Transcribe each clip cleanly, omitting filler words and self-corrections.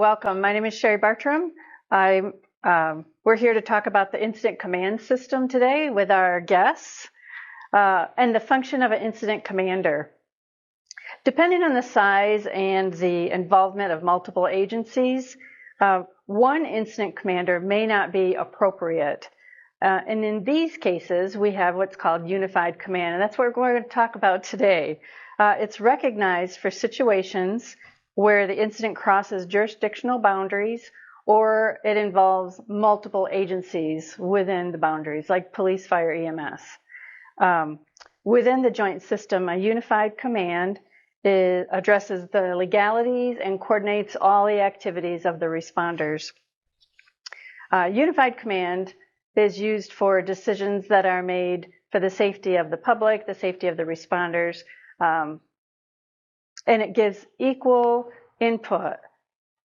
welcome. My name is Sherry Bartram. We're here to talk about the incident command system today with our guests and the function of an incident commander. Depending on the size and the involvement of multiple agencies, one incident commander may not be appropriate. And in these cases, we have what's called unified command, and that's what we're going to talk about today. It's recognized for situations where the incident crosses jurisdictional boundaries or it involves multiple agencies within the boundaries, like police, fire, EMS. Within the joint system, a unified command addresses the legalities and coordinates all the activities of the responders. Unified command is used for decisions that are made for the safety of the public, the safety of the responders, and it gives equal input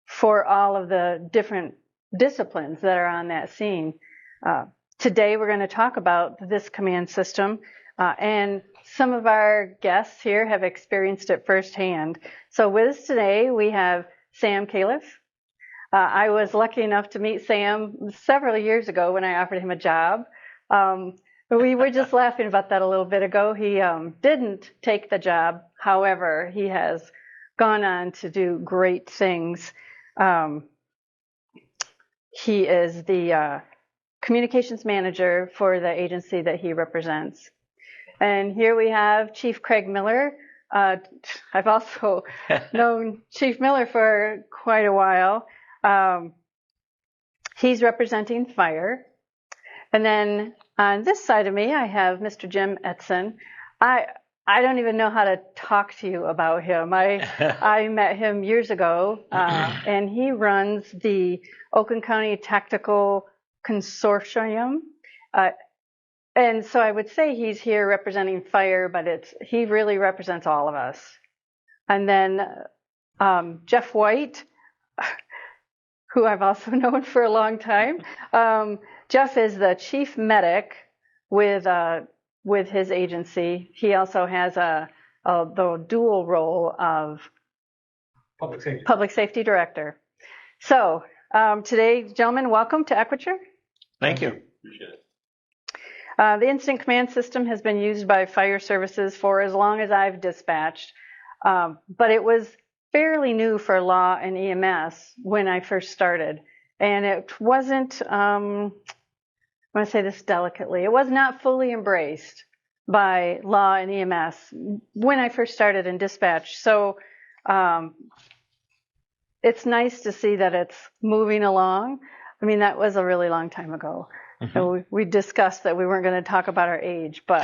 for all of the different disciplines that are on that scene. Today we're going to talk about this command system, and some of our guests here have experienced it firsthand. So with us today we have Sam Califf. I was lucky enough to meet Sam several years ago when I offered him a job. We were just laughing about that a little bit ago. He didn't take the job. However, he has gone on to do great things. He is the communications manager for the agency that he represents. And here we have Chief Craig Miller. I've also known Chief Miller for quite a while. He's representing fire. And then on this side of me, I have Mr. Jim Etzen. I don't even know how to talk to you about him. I met him years ago, and he runs the Oakland County Tactical Consortium. And so I would say he's here representing fire, but he really represents all of us. And then Jeff White, who I've also known for a long time. Jeff is the chief medic with his agency. He also has the dual role of public safety director. So today, gentlemen, welcome to Equiture. Thank you. Appreciate it. The incident command system has been used by fire services for as long as I've dispatched, but it was fairly new for law and EMS when I first started. And it wasn't, I want to say this delicately, it was not fully embraced by law and EMS when I first started in dispatch. So it's nice to see that it's moving along. I mean, that was a really long time ago. Mm-hmm. We discussed that we weren't going to talk about our age, but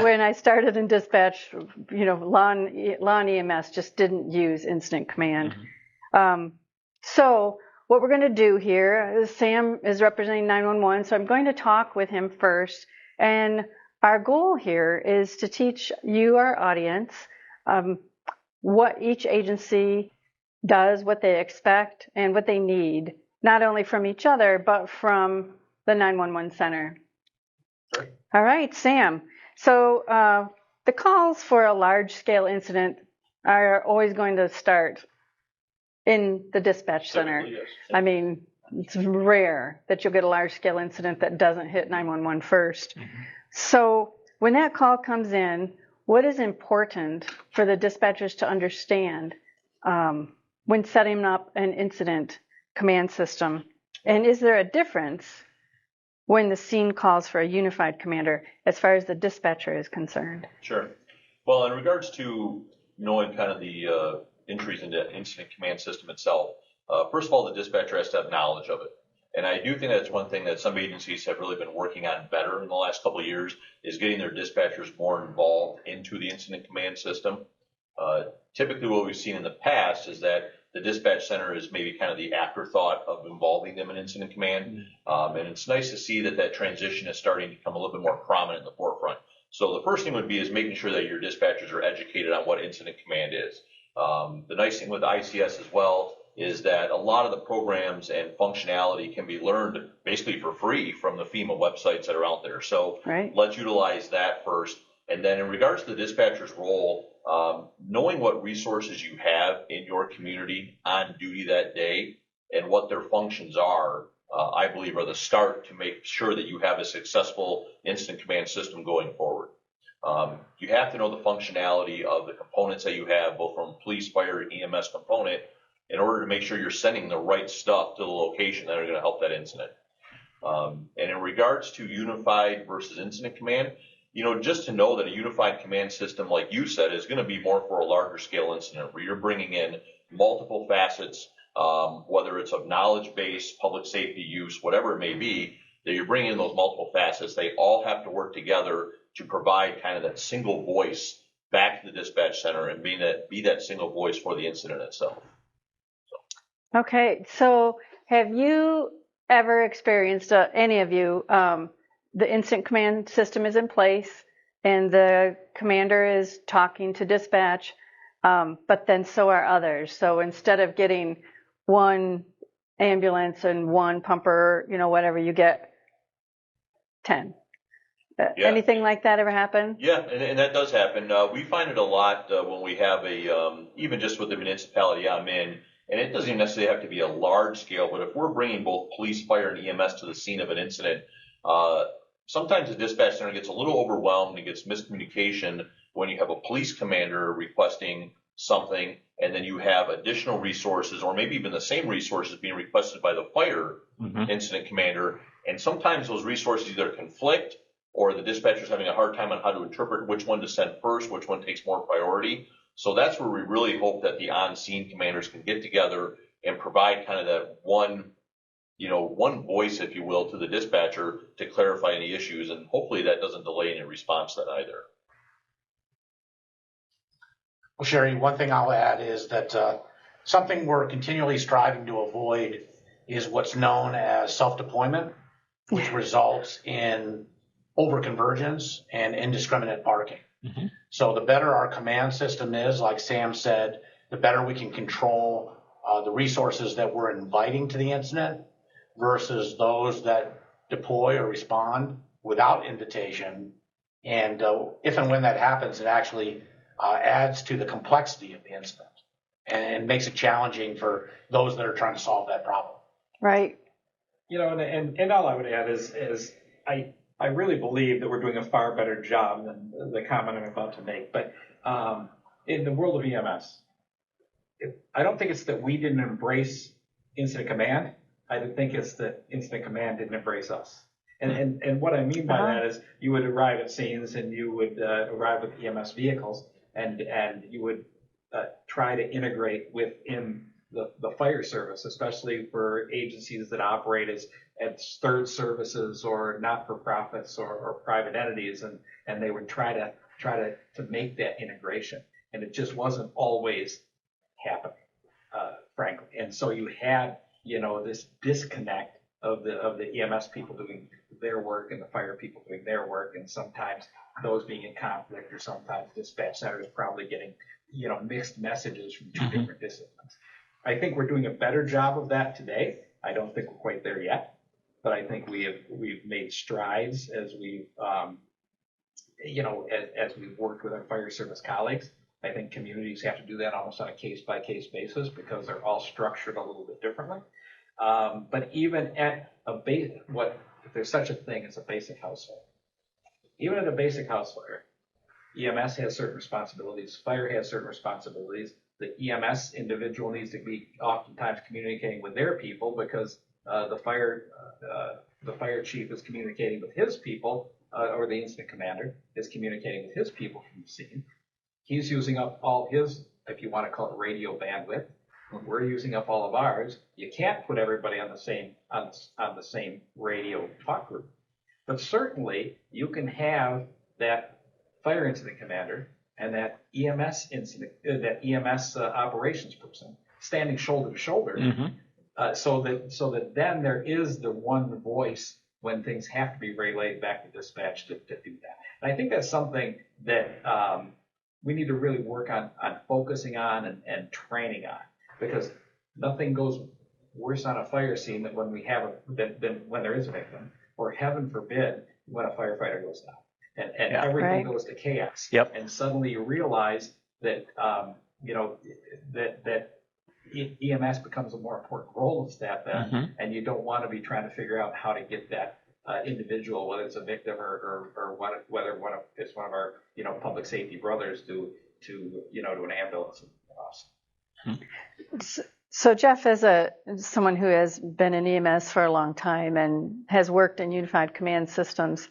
when I started in dispatch, law and EMS just didn't use incident command. Mm-hmm. So what we're going to do here is Sam is representing 911, so I'm going to talk with him first. And our goal here is to teach you, our audience, what each agency does, what they expect, and what they need, not only from each other, but from the 911 center. Sure. All right, Sam. So the calls for a large-scale incident are always going to start in the dispatch center. Yes. I mean, it's rare that you'll get a large-scale incident that doesn't hit 911 first. Mm-hmm. So when that call comes in, what is important for the dispatchers to understand when setting up an incident command system? And is there a difference when the scene calls for a unified commander as far as the dispatcher is concerned? Sure. Well, in regards to knowing kind of the entries into incident command system itself, first of all, the dispatcher has to have knowledge of it. And I do think that's one thing that some agencies have really been working on better in the last couple of years, is getting their dispatchers more involved into the incident command system. Typically what we've seen in the past is that the dispatch center is maybe kind of the afterthought of involving them in incident command. And it's nice to see that transition is starting to become a little bit more prominent in the forefront. So the first thing would be is making sure that your dispatchers are educated on what incident command is. The nice thing with ICS as well is that a lot of the programs and functionality can be learned basically for free from the FEMA websites that are out there. So Let's utilize that first. And then in regards to the dispatcher's role, knowing what resources you have in your community on duty that day and what their functions are, I believe are the start to make sure that you have a successful incident command system going forward. You have to know the functionality of the components that you have, both from police, fire, and EMS component, in order to make sure you're sending the right stuff to the location that are going to help that incident. And in regards to unified versus incident command, just to know that a unified command system, like you said, is going to be more for a larger scale incident where you're bringing in multiple facets, whether it's of knowledge base, public safety use, whatever it may be, that you're bringing in those multiple facets. They all have to work together to provide kind of that single voice back to the dispatch center and be that single voice for the incident itself. Okay, so have you ever experienced, any of you, the incident command system is in place and the commander is talking to dispatch, but then so are others. So instead of getting one ambulance and one pumper, whatever, you get 10. Yeah. Anything like that ever happen? Yeah, and that does happen. We find it a lot when we have even just with the municipality I'm in, and it doesn't even necessarily have to be a large scale, but if we're bringing both police, fire, and EMS to the scene of an incident, sometimes the dispatch center gets a little overwhelmed and gets miscommunication when you have a police commander requesting something, and then you have additional resources, or maybe even the same resources being requested by the fire incident commander, and sometimes those resources either conflict, or the dispatcher's having a hard time on how to interpret which one to send first, which one takes more priority. So that's where we really hope that the on-scene commanders can get together and provide kind of that one voice, if you will, to the dispatcher to clarify any issues, and hopefully that doesn't delay any response then either. Well, Sherry, one thing I'll add is that something we're continually striving to avoid is what's known as self-deployment, which results in overconvergence and indiscriminate parking. So the better our command system is, like Sam said, the better we can control the resources that we're inviting to the incident versus those that deploy or respond without invitation. And if and when that happens, it actually adds to the complexity of the incident and makes it challenging for those that are trying to solve that problem. Right. And all I would add is I really believe that we're doing a far better job than the comment I'm about to make. But in the world of EMS, I don't think it's that we didn't embrace incident command. I think it's that incident command didn't embrace us. And what I mean by that is you would arrive at scenes and you would arrive with EMS vehicles and you would try to integrate within the fire service, especially for agencies that operate as third services or not-for-profits or private entities, and they would try to make that integration, and it just wasn't always happening, frankly. And so you had this disconnect of the EMS people doing their work and the fire people doing their work, and sometimes those being in conflict, or sometimes dispatch centers probably getting mixed messages from two different disciplines. I think we're doing a better job of that today. I don't think we're quite there yet, but I think we've made strides as we've as we've worked with our fire service colleagues. I think communities have to do that almost on a case by case basis because they're all structured a little bit differently. But even at if there's such a thing as a basic house fire, even at a basic house fire, EMS has certain responsibilities, fire has certain responsibilities. The EMS individual needs to be oftentimes communicating with their people because the fire chief is communicating with his people, or the incident commander is communicating with his people from the scene. He's using up all his, if you want to call it, radio bandwidth. We're using up all of ours. You can't put everybody on the same radio talk group, but certainly you can have that fire incident commander and that EMS operations person standing shoulder to shoulder, so that then there is the one voice when things have to be relayed back to dispatch to do that. And I think that's something that we need to really work on focusing on and training on, because nothing goes worse on a fire scene than when when there is a victim, or heaven forbid when a firefighter goes down. And everything goes to chaos. Yep. And suddenly you realize that that EMS becomes a more important role of staff then, and you don't want to be trying to figure out how to get that individual, whether it's a victim or whether it's one of our public safety brothers to an ambulance. So Jeff, as someone who has been in EMS for a long time and has worked in unified command systems,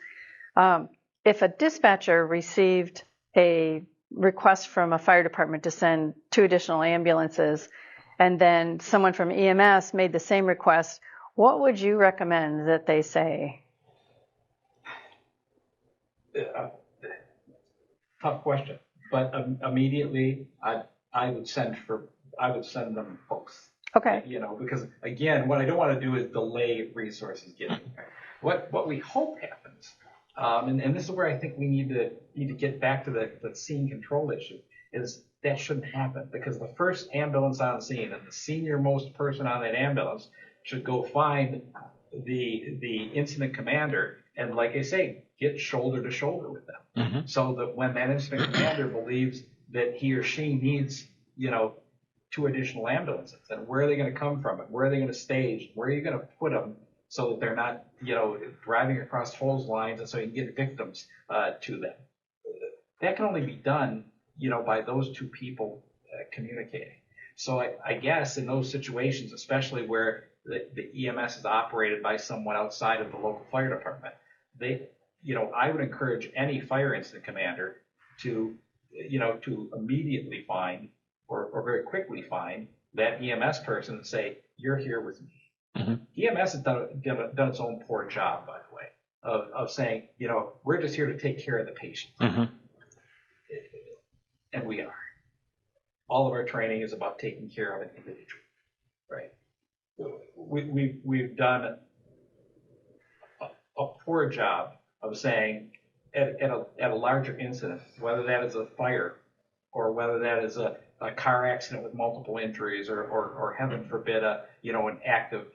if a dispatcher received a request from a fire department to send 2 additional ambulances, and then someone from EMS made the same request, what would you recommend that they say? Tough question, but immediately I would send them both. Okay. Because again, what I don't want to do is delay resources getting there. What we hope happens, and this is where I think we need to get back to the scene control issue, is that shouldn't happen, because the first ambulance on scene and the senior most person on that ambulance should go find the incident commander and, like I say, get shoulder to shoulder with them, so that when that incident commander believes that he or she needs 2 additional ambulances, and where are they going to come from, and where are they going to stage, where are you going to put them so that they're not driving across hose lines, and so you can get victims to them. That can only be done by those 2 people communicating. So I guess in those situations, especially where the EMS is operated by someone outside of the local fire department, I would encourage any fire incident commander to immediately find or very quickly find that EMS person and say, you're here with me. EMS has done its own poor job, by the way, of saying, we're just here to take care of the patient. And we are. All of our training is about taking care of an individual, right? We've done a poor job of saying at a larger incident, whether that is a fire or whether that is a car accident with multiple injuries or heaven forbid an active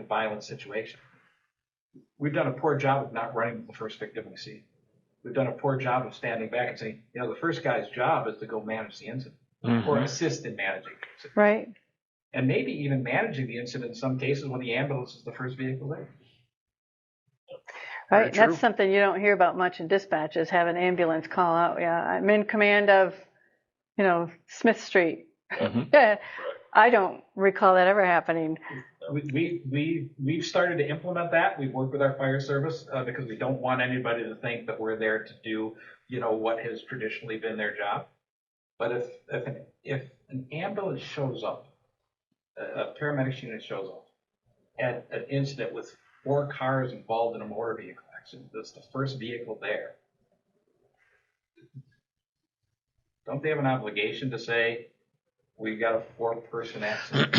violence situation. We've done a poor job of not running the first victim we see. We've done a poor job of standing back and saying, the first guy's job is to go manage the incident or assist in managing the incident. Right. And maybe even managing the incident in some cases when the ambulance is the first vehicle there. Right. That's something you don't hear about much in dispatch, is have an ambulance call out. Yeah, I'm in command of, Smith Street. I don't recall that ever happening. We've started to implement that. We've worked with our fire service because we don't want anybody to think that we're there to do, what has traditionally been their job. But if an ambulance shows up, a paramedics unit shows up at an incident with 4 cars involved in a motor vehicle accident, that's the first vehicle there, don't they have an obligation to say, we've got a 4-person accident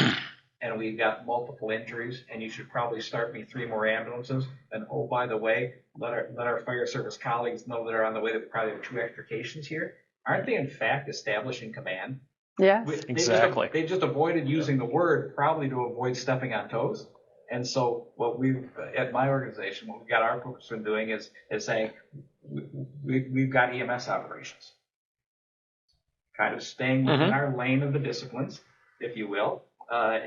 and we've got multiple injuries, and you should probably start me 3 more ambulances, and oh, by the way, let our fire service colleagues know that are on the way that we probably have 2 extrications here? Aren't they in fact establishing command? Yeah, exactly. They just avoided using the word, probably to avoid stepping on toes. And so what at my organization, what we've got our focus on doing is saying we've got EMS operations, kind of staying within our lane of the disciplines, if you will, but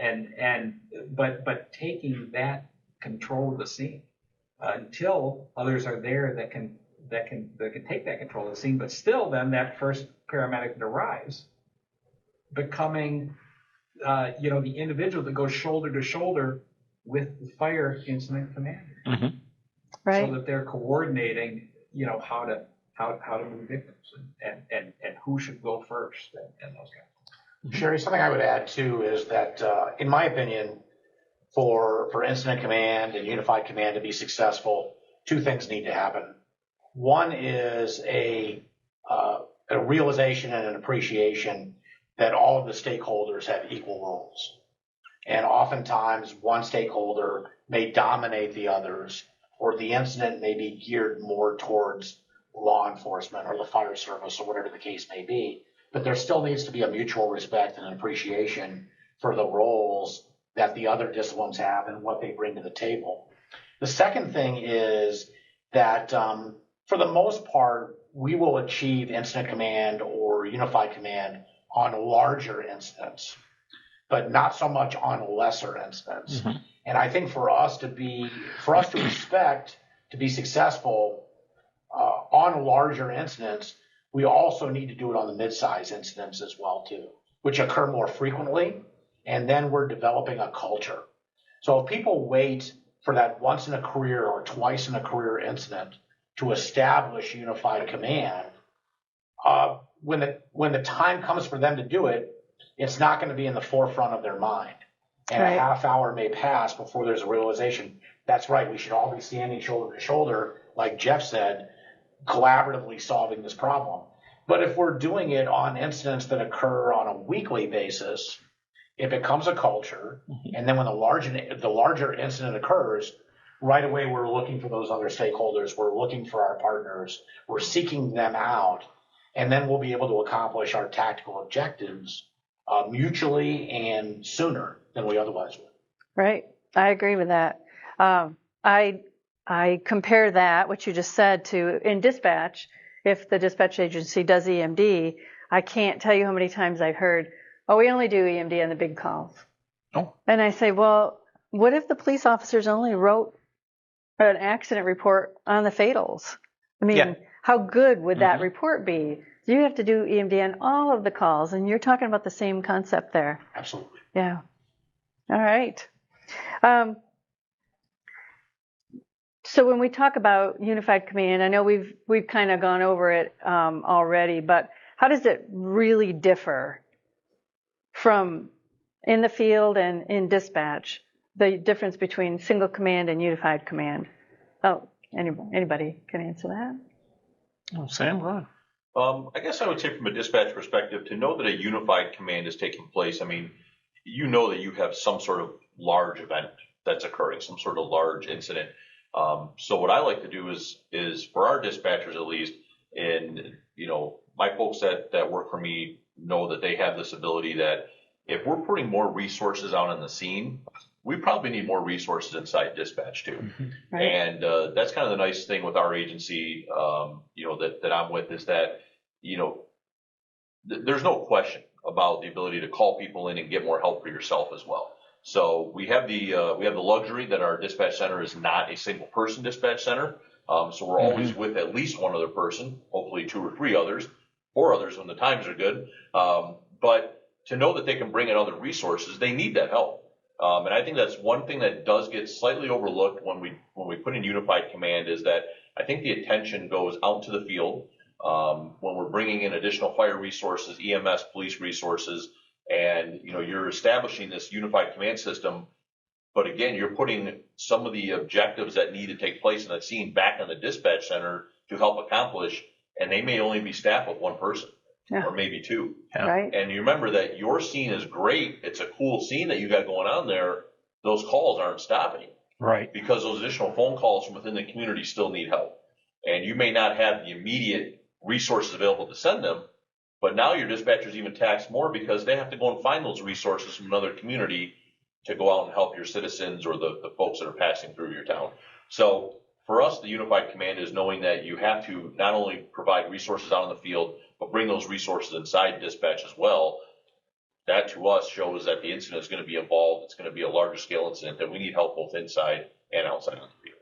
taking that control of the scene until others are there that can take that control of the scene. But still, then that first paramedic that arrives, becoming the individual that goes shoulder to shoulder with the fire incident commander, right? So that they're coordinating, how to move victims and who should go first and those kinds of things. Sherry, something I would add too is that, in my opinion, for incident command and unified command to be successful, 2 things need to happen. One is a realization and an appreciation that all of the stakeholders have equal roles. And oftentimes one stakeholder may dominate the others, or the incident may be geared more towards law enforcement or the fire service or whatever the case may be. But there still needs to be a mutual respect and an appreciation for the roles that the other disciplines have and what they bring to the table. The second thing is that for the most part, we will achieve incident command or unified command on larger incidents, but not so much on lesser incidents. Mm-hmm. And I think for us to expect to be successful on larger incidents, we also need to do it on the mid-size incidents as well too, which occur more frequently. And then we're developing a culture. So if people wait for that once in a career or twice in a career incident to establish unified command, when the time comes for them to do it, it's not going to be in the forefront of their mind. And a half hour may pass before there's a realization, that's right, we should all be standing shoulder to shoulder, like Jeff said, collaboratively solving this problem. But if we're doing it on incidents that occur on a weekly basis, it becomes a culture. Mm-hmm. And then when the larger incident occurs, right away we're looking for those other stakeholders. We're looking for our partners. We're seeking them out. And then we'll be able to accomplish our tactical objectives mutually and sooner than we otherwise would. Right. I agree with that. I compare that, what you just said, to in dispatch. If the dispatch agency does EMD, I can't tell you how many times I've heard, oh, we only do EMD on the big calls. Oh. And I say, well, what if the police officers only wrote an accident report on the fatals? I mean, how good would that report be? You have to do EMD on all of the calls, and you're talking about the same concept there. Absolutely. Yeah. All right. So when we talk about unified command, I know we've kind of gone over it already, but how does it really differ from in the field and in dispatch, the difference between single command and unified command? Oh, anybody can answer that? Oh, Sam, go ahead. I guess I would say from a dispatch perspective, to know that a unified command is taking place, I mean, you know that you have some sort of large event that's occurring, some sort of large incident. So what I like to do is for our dispatchers at least, and my folks that work for me know that they have this ability that if we're putting more resources out on the scene, we probably need more resources inside dispatch too. Mm-hmm. Right. And that's kind of the nice thing with our agency, that I'm with, is that, there's no question about the ability to call people in and get more help for yourself as well. So we have the luxury that our dispatch center is not a single person dispatch center. So we're always with at least one other person, hopefully 2 or 3 others, 4 others when the times are good. But to know that they can bring in other resources, they need that help. And I think that's one thing that does get slightly overlooked when we put in unified command, is that I think the attention goes out to the field when we're bringing in additional fire resources, EMS, police resources, and you're establishing this unified command system. But again, you're putting some of the objectives that need to take place in that scene back in the dispatch center to help accomplish, and they may only be staffed with 1 person. Yeah. Or maybe 2. Yeah. Right. And you remember that your scene is great. It's a cool scene that you got going on there. Those calls aren't stopping. Right. Because those additional phone calls from within the community still need help. And you may not have the immediate resources available to send them, but now your dispatchers even tax more because they have to go and find those resources from another community to go out and help your citizens or the folks that are passing through your town. So for us, the unified command is knowing that you have to not only provide resources out in the field, but bring those resources inside dispatch as well. That to us shows that the incident is going to be involved. It's going to be a larger scale incident, that we need help both inside and outside of the field.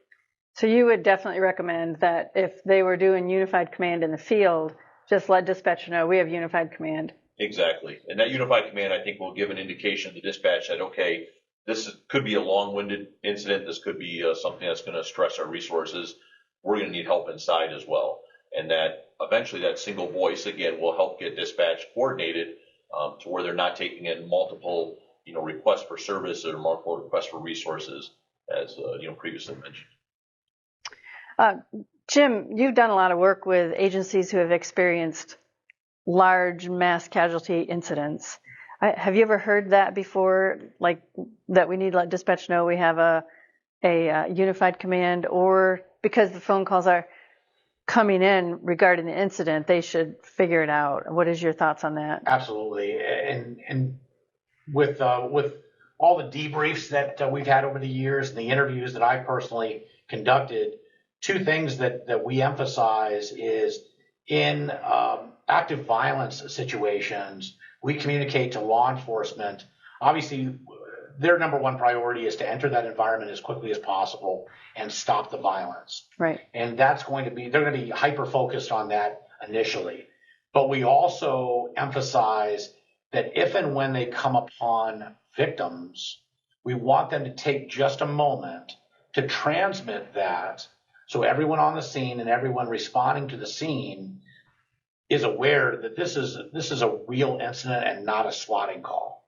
So you would definitely recommend that if they were doing unified command in the field, just let dispatch know we have unified command. Exactly. And that unified command, I think, will give an indication to dispatch that, okay, this could be a long-winded incident. This could be something that's going to stress our resources. We're going to need help inside as well. And that eventually that single voice, again, will help get dispatch coordinated to where they're not taking in multiple, requests for service or multiple requests for resources, as, previously mentioned. Jim, you've done a lot of work with agencies who have experienced large mass casualty incidents. Have you ever heard that before, like that we need to let dispatch know we have a unified command, or because the phone calls are coming in regarding the incident, they should figure it out? What is your thoughts on that? Absolutely. And with all the debriefs that we've had over the years and the interviews that I personally conducted, 2 things that we emphasize is in active violence situations, we communicate to law enforcement. Obviously, their number one priority is to enter that environment as quickly as possible and stop the violence. Right. And they're going to be hyper focused on that initially. But we also emphasize that if and when they come upon victims, we want them to take just a moment to transmit that so everyone on the scene and everyone responding to the scene is aware that this is a real incident and not a swatting call,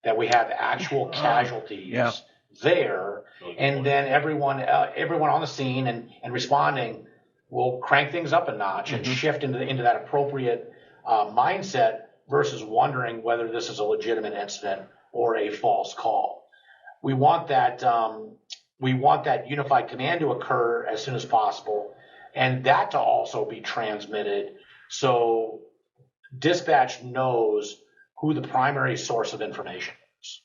that we have actual casualties there, and then everyone on the scene and responding will crank things up a notch and shift into that appropriate mindset versus wondering whether this is a legitimate incident or a false call. We want that unified command to occur as soon as possible, and that to also be transmitted so dispatch knows who the primary source of information is.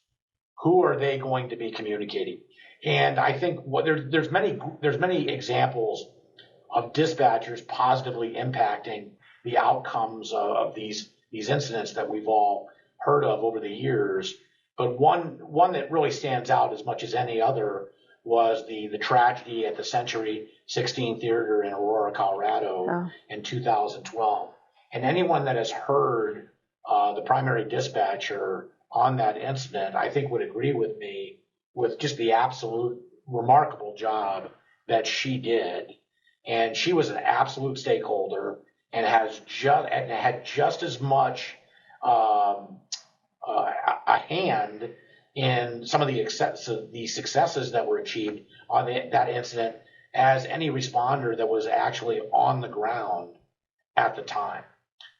Who are they going to be communicating? And I think there's many examples of dispatchers positively impacting the outcomes of these incidents that we've all heard of over the years. But one that really stands out as much as any other was the tragedy at the Century 16 Theater in Aurora, Colorado in 2012. And anyone that has heard the primary dispatcher on that incident, I think would agree with me with just the absolute remarkable job that she did. And she was an absolute stakeholder and had just as much a hand in some of the successes that were achieved on that incident as any responder that was actually on the ground at the time.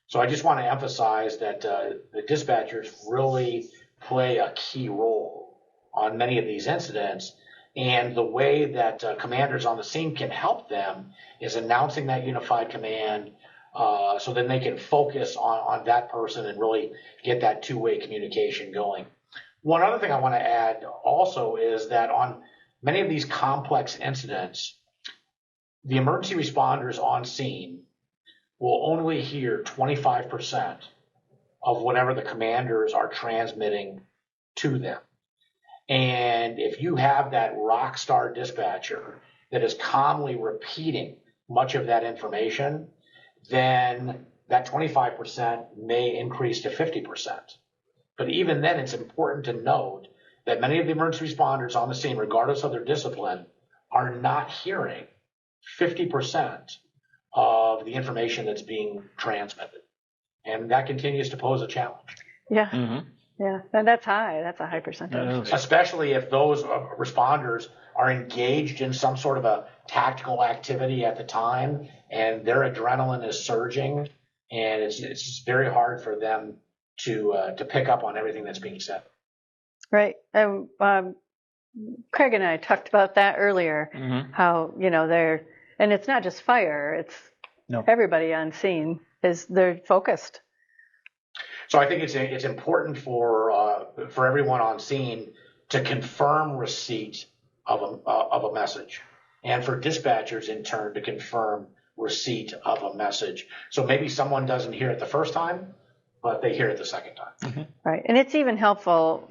So I just want to emphasize that the dispatchers really play a key role on many of these incidents, and the way that commanders on the scene can help them is announcing that unified command so then they can focus on that person and really get that two-way communication going. One other thing I want to add also is that on many of these complex incidents, the emergency responders on scene will only hear 25% of whatever the commanders are transmitting to them. And if you have that rock star dispatcher that is calmly repeating much of that information, then that 25% may increase to 50%. But even then, it's important to note that many of the emergency responders on the scene, regardless of their discipline, are not hearing 50% of the information that's being transmitted. And that continues to pose a challenge. Yeah. Mm-hmm. Yeah. And that's high. That's a high percentage. Especially if those responders are engaged in some sort of a tactical activity at the time and their adrenaline is surging, and it's very hard for them to pick up on everything that's being said. Right. Craig and I talked about that earlier, how, and it's not just fire, it's everybody on scene they're focused. So I think it's important for everyone on scene to confirm receipt of a message, and for dispatchers in turn to confirm receipt of a message. So maybe someone doesn't hear it the first time, but they hear it the second time. Mm-hmm. Right. And it's even helpful,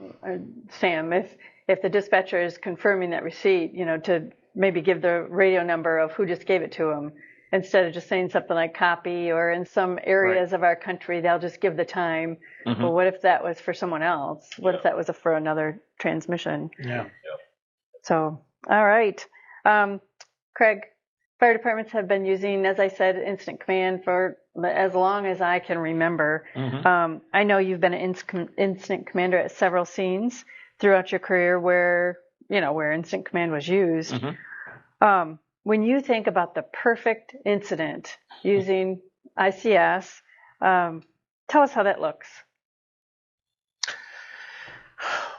Sam, if the dispatcher is confirming that receipt, to maybe give the radio number of who just gave it to them, instead of just saying something like copy, or in some areas of our country, they'll just give the time. Mm-hmm. Well, what if that was for someone else? What if that was for another transmission? Yeah. So, all right. Craig, fire departments have been using, as I said, incident command for as long as I can remember. Mm-hmm. I know you've been an incident commander at several scenes throughout your career where incident command was used. Mm-hmm. When you think about the perfect incident using ICS, tell us how that looks.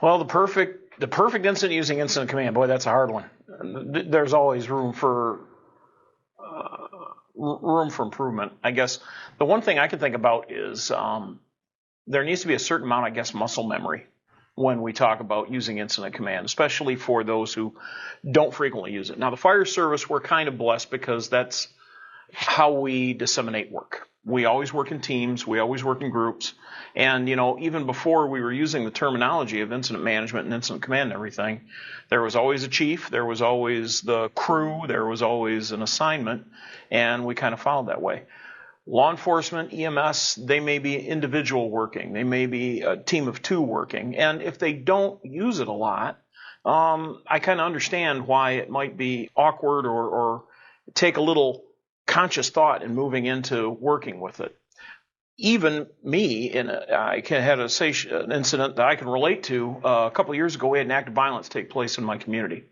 Well, the perfect incident using incident command, boy, that's a hard one. There's always room for improvement. I guess the one thing I can think about is there needs to be a certain amount, I guess, muscle memory when we talk about using incident command, especially for those who don't frequently use it. Now, the fire service, we're kind of blessed because how we disseminate work. We always work in teams. We always work in groups. And, even before we were using the terminology of incident management and incident command and everything, there was always a chief, there was always the crew, there was always an assignment, and we kind of followed that way. Law enforcement, EMS, they may be individual working. They may be a team of two working. And if they don't use it a lot, I kind of understand why it might be awkward or take a little conscious thought in moving into working with it. Even me, I had an incident that I can relate to. A couple of years ago, we had an act of violence take place in my community.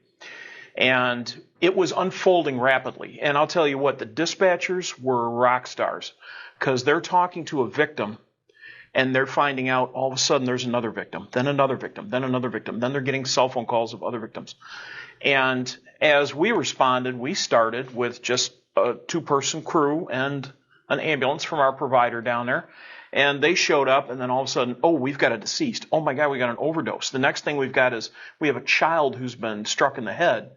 And it was unfolding rapidly. And I'll tell you what, the dispatchers were rock stars because they're talking to a victim and they're finding out all of a sudden there's another victim, then another victim, then another victim. Then they're getting cell phone calls of other victims. And as we responded, we started with just a two-person crew and an ambulance from our provider down there. And they showed up, and then all of a sudden, oh, we've got a deceased. Oh, my God, we got an overdose. The next thing we've got is we have a child who's been struck in the head.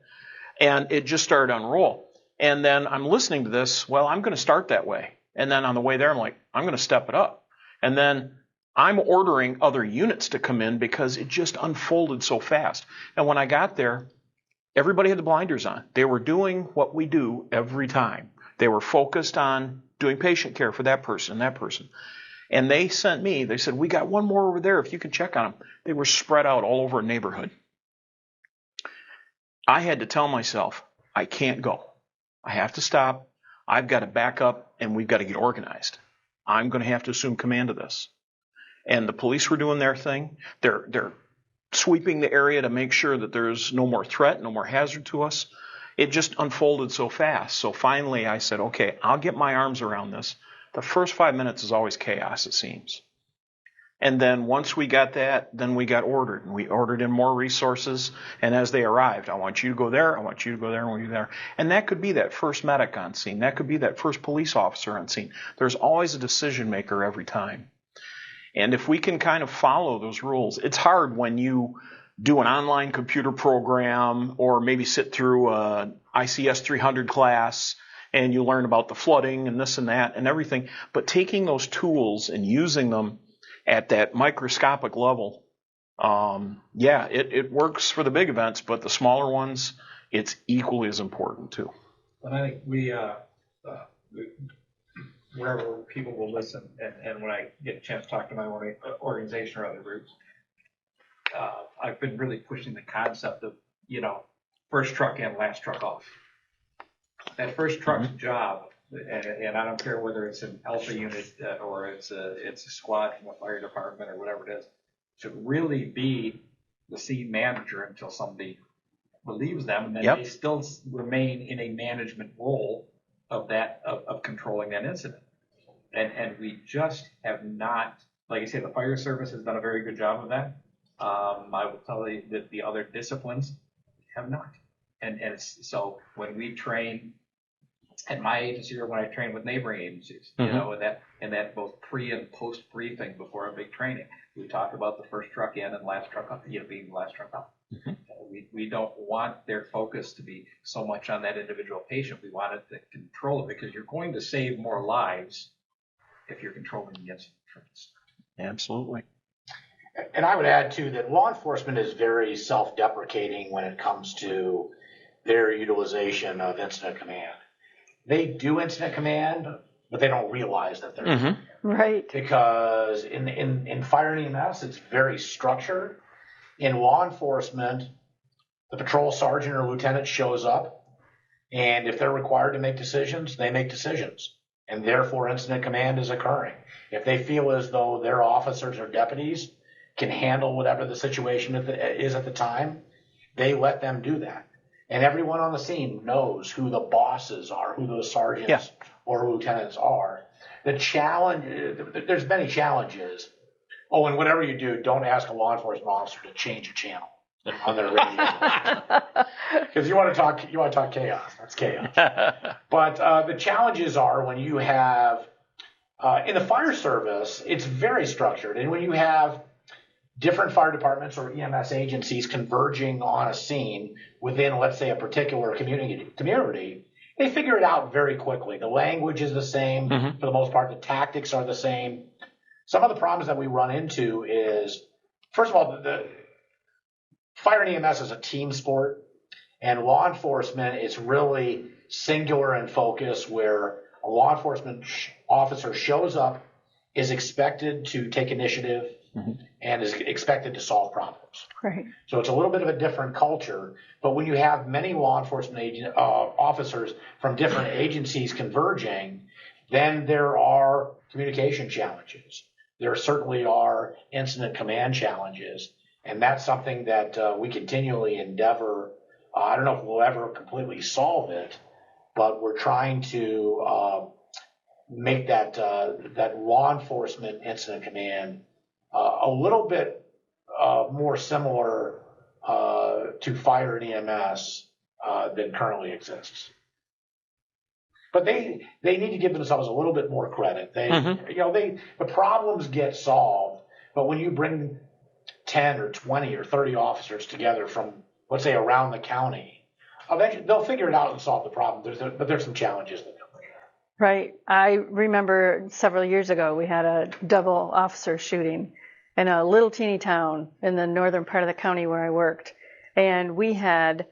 And it just started to unroll. And then I'm listening to this, well, I'm going to start that way. And then on the way there, I'm like, I'm going to step it up. And then I'm ordering other units to come in because it just unfolded so fast. And when I got there, everybody had the blinders on. They were doing what we do every time. They were focused on doing patient care for that person and that person. And they sent me, they said, we got one more over there if you can check on them. They were spread out all over a neighborhood. I had to tell myself, I can't go. I have to stop. I've got to back up, and we've got to get organized. I'm going to have to assume command of this. And the police were doing their thing. They're sweeping the area to make sure that there's no more threat, no more hazard to us. It just unfolded so fast. So finally I said, okay, I'll get my arms around this. The first 5 minutes is always chaos, it seems. And then once we got that, then we got ordered. And we ordered in more resources. And as they arrived, I want you to go there, I want you to go there, I want you there. And that could be that first medic on scene. That could be that first police officer on scene. There's always a decision maker every time. And if we can kind of follow those rules, it's hard when you do an online computer program or maybe sit through a ICS 300 class and you learn about the flooding and this and that and everything. But taking those tools and using them at that microscopic level, it works for the big events, but the smaller ones, it's equally as important too. And I think we wherever people will listen, and when I get a chance to talk to my organization or other groups, I've been really pushing the concept of, first truck in, last truck off. That first truck's job, and I don't care whether it's an alpha unit or it's a squad from the fire department or whatever it is, should really be the scene manager until somebody relieves them, and then they still remain in a management role of controlling that incident. And we just have not, like I say, the fire service has done a very good job of that. I will tell you that the other disciplines have not. And so when we train at my agency or when I train with neighboring agencies, and that both pre and post briefing before a big training, we talk about the first truck in and last truck up, being the last truck up. Mm-hmm. We don't want their focus to be so much on that individual patient. We want it to control it because you're going to save more lives if you're controlling the incident. Absolutely. And I would add, too, that law enforcement is very self-deprecating when it comes to their utilization of incident command. They do incident command, but they don't realize that they're doing it. Right. Because in fire and EMS, it's very structured. In law enforcement, the patrol sergeant or lieutenant shows up, and if they're required to make decisions, they make decisions. And therefore, incident command is occurring. If they feel as though their officers or deputies can handle whatever the situation is at the time, they let them do that. And everyone on the scene knows who the bosses are, who those sergeants or lieutenants are. The challenge, there's many challenges. Oh, and whatever you do, don't ask a law enforcement officer to change a channel on their radio. Because you want to talk chaos. That's chaos. But the challenges are when you have, in the fire service, it's very structured. And when you have different fire departments or EMS agencies converging on a scene within, let's say, a particular community, They figure it out very quickly. The language is the same for the most part. The tactics are the same. Some of the problems that we run into is, first of all, the fire and EMS is a team sport, and law enforcement is really singular in focus, where a law enforcement officer shows up, is expected to take initiative, and is expected to solve problems. Right. So it's a little bit of a different culture. But when you have many law enforcement officers from different agencies converging, then there are communication challenges. There certainly are incident command challenges. And that's something that we continually endeavor. I don't know if we'll ever completely solve it, but we're trying to make that law enforcement incident command a little bit more similar to fire and EMS than currently exists. But they need to give themselves a little bit more credit. The problems get solved, but when you bring 10 or 20 or 30 officers together from, let's say, around the county, eventually they'll figure it out and solve the problem. But there's some challenges that come there. Right. I remember several years ago we had a double officer shooting in a little teeny town in the northern part of the county where I worked. And we had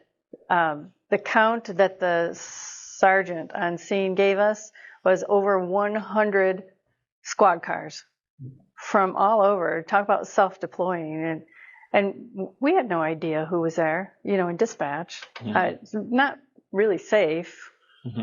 the count that the sergeant on scene gave us was over 100 squad cars from all over. Talk about self-deploying. And we had no idea who was there, in dispatch. It's not really safe.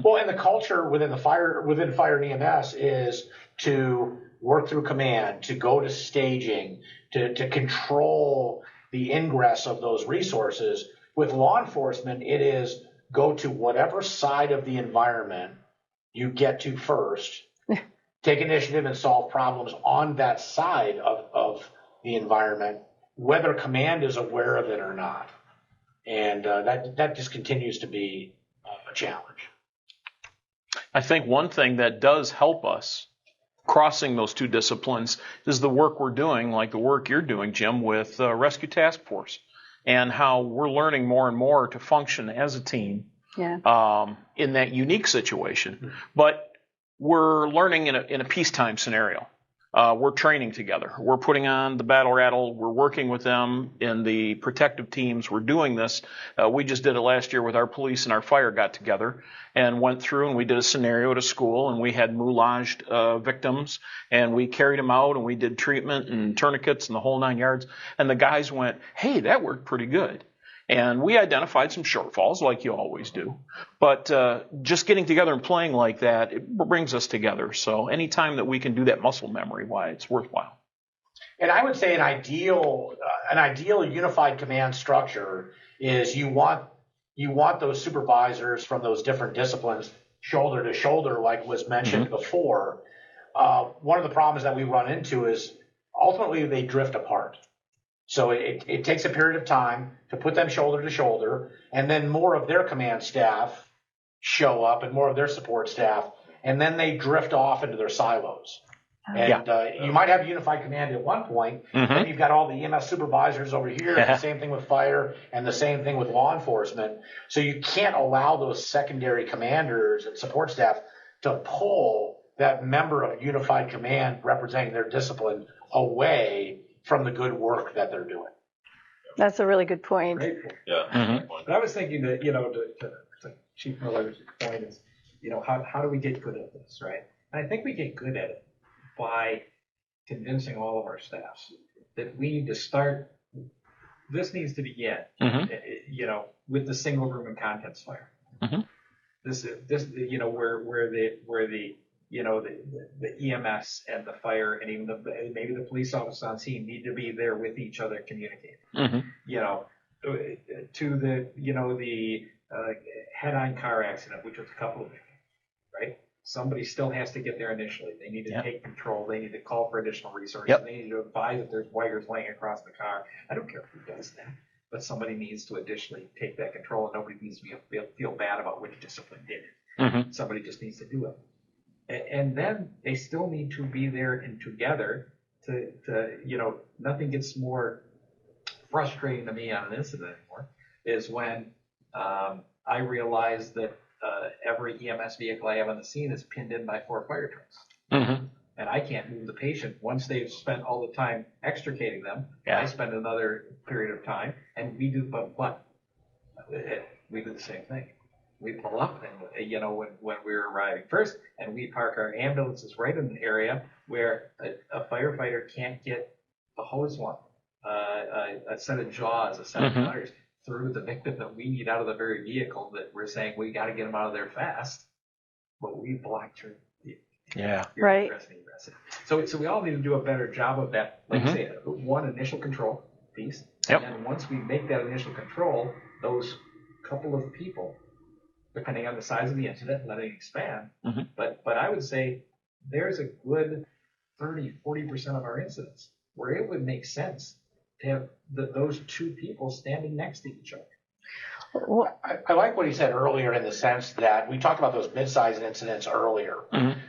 Well, and the culture within fire and EMS is to work through command, to go to staging, to control the ingress of those resources. With law enforcement, it is go to whatever side of the environment you get to first, take initiative and solve problems on that side of the environment, whether command is aware of it or not. And that just continues to be a challenge. I think one thing that does help us crossing those two disciplines is the work we're doing, like the work you're doing, Jim, with Rescue Task Force, and how we're learning more and more to function as a team in that unique situation. But we're learning in a peacetime scenario. We're training together. We're putting on the battle rattle. We're working with them in the protective teams. We're doing this. We just did it last year with our police and our fire got together and went through and we did a scenario at a school and we had moulaged victims and we carried them out and we did treatment and tourniquets and the whole 9 yards. And the guys went, hey, that worked pretty good. And we identified some shortfalls like you always do. But just getting together and playing like that, it brings us together. So anytime that we can do that muscle memory, why it's worthwhile. And I would say an ideal unified command structure is you want those supervisors from those different disciplines shoulder to shoulder, like was mentioned before. One of the problems that we run into is ultimately they drift apart. So it takes a period of time to put them shoulder to shoulder, and then more of their command staff show up and more of their support staff, and then they drift off into their silos. And you might have unified command at one point, then you've got all the EMS supervisors over here, and the same thing with fire, and the same thing with law enforcement. So you can't allow those secondary commanders and support staff to pull that member of unified command representing their discipline away from the good work that they're doing. That's a really good point. Great point. Yeah. But I was thinking that, to Chief Miller's point is, how do we get good at this, right? And I think we get good at it by convincing all of our staffs that we need to start, this needs to begin, with the single room and contents fire. This, where the EMS and the fire and even maybe the police officers on scene need to be there with each other communicating. To the head-on car accident, which was a couple of, right? Somebody still has to get there initially. They need to take control. They need to call for additional resources. They need to advise if there's wires laying across the car. I don't care who does that, but somebody needs to additionally take that control, and nobody needs to feel bad about which discipline did it. Somebody just needs to do it. And then they still need to be there and together to nothing gets more frustrating to me on an incident anymore is when I realize that every EMS vehicle I have on the scene is pinned in by 4 fire trucks. Mm-hmm. And I can't move the patient. Once they've spent all the time extricating them, Yeah. I spend another period of time, and we do, but we do the same thing. We pull up, and when we're arriving first, and we park our ambulances right in an area where a firefighter can't get a hose line, a set of jaws, a set of cutters through the victim that we need out of the very vehicle that we're saying we got to get them out of there fast, but we blocked her. Right. So we all need to do a better job of that. Like I say, one initial control piece, Yep. and then once we make that initial control, those couple of people, depending on the size of the incident, let it expand. But I would say there's a good 30-40% of our incidents where it would make sense to have those 2 people standing next to each other. Well, I like what he said earlier in the sense that we talked about those mid-sized incidents earlier.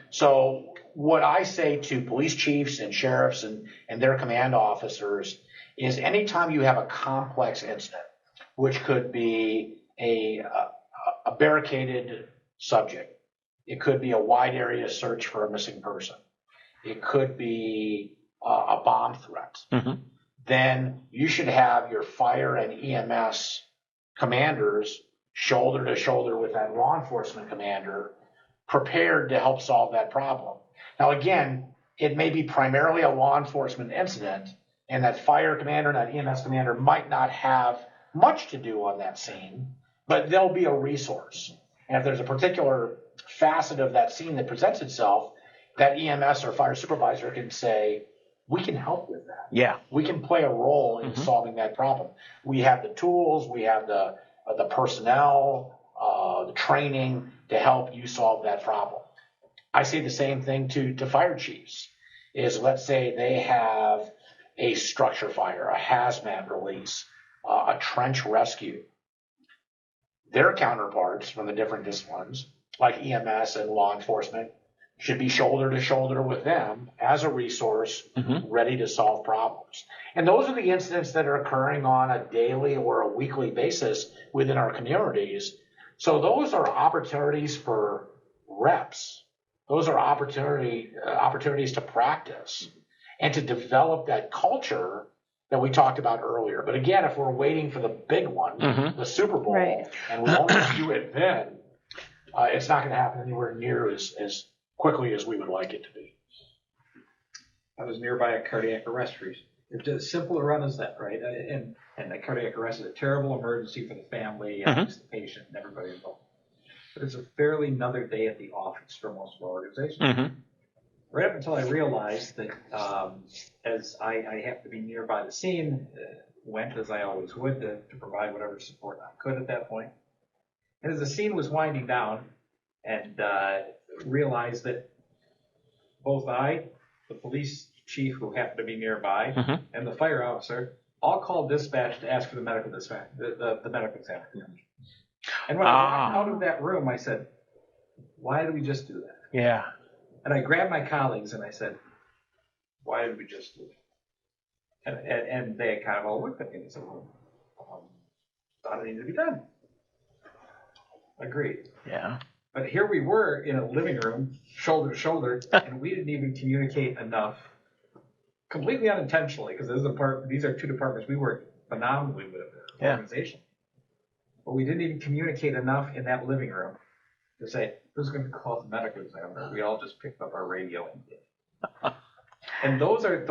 So what I say to police chiefs and sheriffs and their command officers is anytime you have a complex incident, which could be a barricaded subject, it could be a wide area search for a missing person, it could be a bomb threat, then you should have your fire and EMS commanders shoulder to shoulder with that law enforcement commander prepared to help solve that problem. Now, again, it may be primarily a law enforcement incident, and that fire commander and that EMS commander might not have much to do on that scene, but they'll be a resource. And if there's a particular facet of that scene that presents itself, that EMS or fire supervisor can say, we can help with that. Yeah. We can play a role in solving that problem. We have the tools, we have the personnel, the training to help you solve that problem. I say the same thing to fire chiefs. Is let's say they have a structure fire, a hazmat release, a trench rescue. Their counterparts from the different disciplines, like EMS and law enforcement, should be shoulder to shoulder with them as a resource ready to solve problems. And those are the incidents that are occurring on a daily or a weekly basis within our communities. So those are opportunities for reps. Those are opportunities to practice and to develop that culture that we talked about earlier. But again, if we're waiting for the big one, the Super Bowl, and we only do it then, it's not going to happen anywhere near as quickly as we would like it to be. I was nearby a cardiac arrest recently. It's as simple a run as that, right? And a cardiac arrest is a terrible emergency for the family, the patient, and everybody involved. But it's a fairly another day at the office for most of our organizations. Right up until I realized that as I have to be nearby the scene, went as I always would to provide whatever support I could at that point. And as the scene was winding down, and realized that both I, the police chief who happened to be nearby, and the fire officer all called dispatch to ask for the medical dispatch, the medical examination. And when I walked out of that room, I said, why did we just do that? Yeah. And I grabbed my colleagues and I said, why did we just do it? And they kind of all looked at me and said, well, thought it needed to be done. Agreed. Yeah. But here we were in a living room, shoulder to shoulder, and we didn't even communicate enough, completely unintentionally, because these are 2 departments we work phenomenally with, the organization. But we didn't even communicate enough in that living room to say, who's going to call the medical examiner? We all just picked up our radio and did. And those are,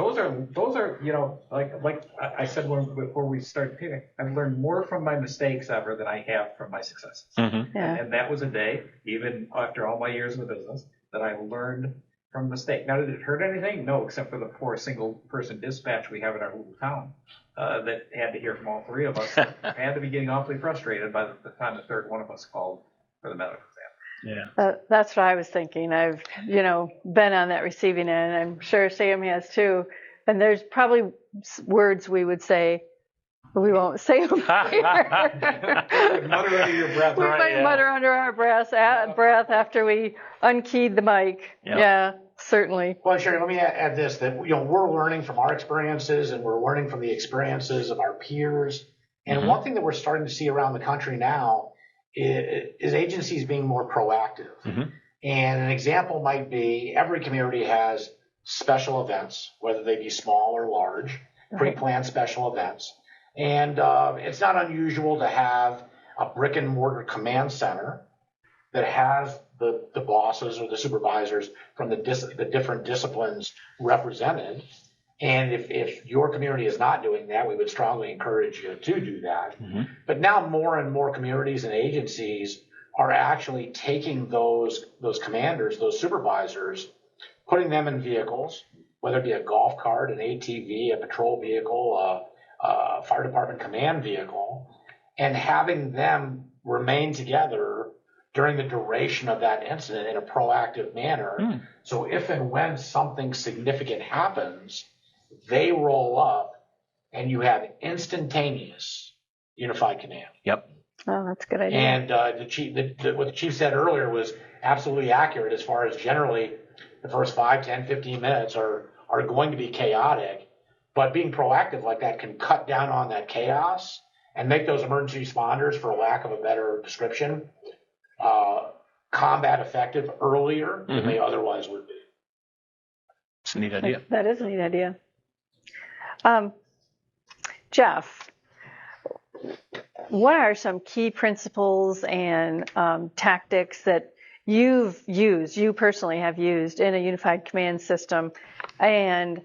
like I said before we started picking, I've learned more from my mistakes ever than I have from my successes. And that was a day, even after all my years in the business, that I learned from mistake. Now, did it hurt anything? No, except for the poor single person dispatch we have in our little town that had to hear from all 3 of us. Had to be getting awfully frustrated by the time the third one of us called for the medical exam. Yeah. That's what I was thinking. I've, been on that receiving end. I'm sure Sam has too. And there's probably words we would say, but we won't say them here. Mutter under your breath. We might mutter under our breath after we unkeyed the mic. Yep. Yeah, certainly. Well, Sherry, let me add this, that we're learning from our experiences and we're learning from the experiences of our peers. And one thing that we're starting to see around the country now is agencies being more proactive. Mhm. And an example might be every community has special events, whether they be small or large, pre-planned special events. And it's not unusual to have a brick and mortar command center that has the bosses or the supervisors from the different disciplines represented. And if your community is not doing that, we would strongly encourage you to do that. Mm-hmm. But now more and more communities and agencies are actually taking those commanders, those supervisors, putting them in vehicles, whether it be a golf cart, an ATV, a patrol vehicle, a fire department command vehicle, and having them remain together during the duration of that incident in a proactive manner. So if and when something significant happens, they roll up and you have instantaneous unified command. Yep. Oh, that's a good idea. And what the chief said earlier was absolutely accurate as far as generally the first 5, 10, 15 minutes are going to be chaotic, but being proactive like that can cut down on that chaos and make those emergency responders, for lack of a better description, combat effective earlier than they otherwise would be. It's a neat idea. That is a neat idea. Jeff, what are some key principles and tactics that you personally have used in a unified command system? And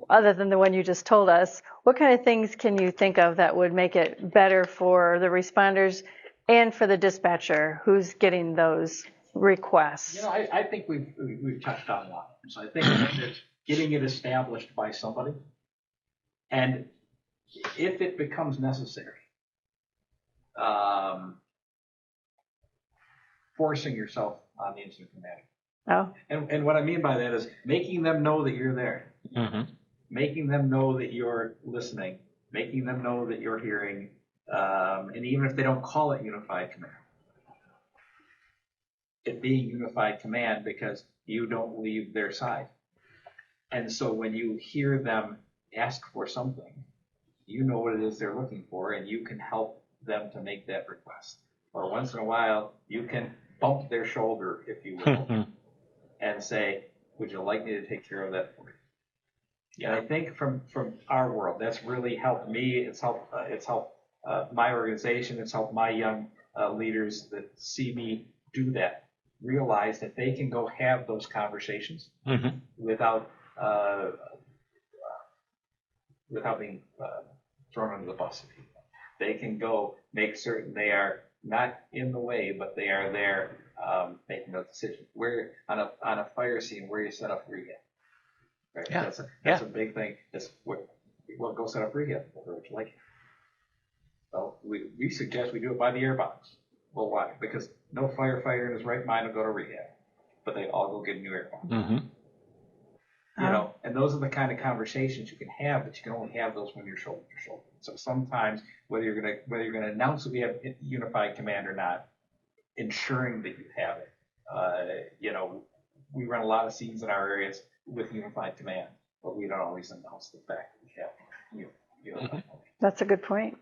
other than the one you just told us, what kind of things can you think of that would make it better for the responders and for the dispatcher who's getting those requests? I think we've touched on a lot. So I think that getting it established by somebody, and if it becomes necessary, forcing yourself on the incident commander. Oh. And what I mean by that is making them know that you're there, making them know that you're listening, making them know that you're hearing, and even if they don't call it unified command, it being unified command because you don't leave their side. And so when you hear them ask for something, you know what it is they're looking for, and you can help them to make that request. Or once in a while, you can bump their shoulder, if you will, and say, would you like me to take care of that for you? Yeah. And I think from our world, that's really helped me. It's helped my organization. It's helped my young leaders that see me do that, realize that they can go have those conversations without being thrown under the bus. They can go make certain they are not in the way, but they are there making those decisions. Where on a fire scene, where you set up rehab. Right? Yeah. That's a big thing. Well, go set up rehab. Whether it's like, well, we suggest we do it by the airbox. Well, why? Because no firefighter in his right mind will go to rehab, but they all go get a new airbox. You know, and those are the kind of conversations you can have, but you can only have those when you're shoulder to shoulder. So sometimes, whether you're gonna announce that we have unified command or not, ensuring that you have it. We run a lot of scenes in our areas with unified command, but we don't always announce the fact that we have unified command. That's a good point.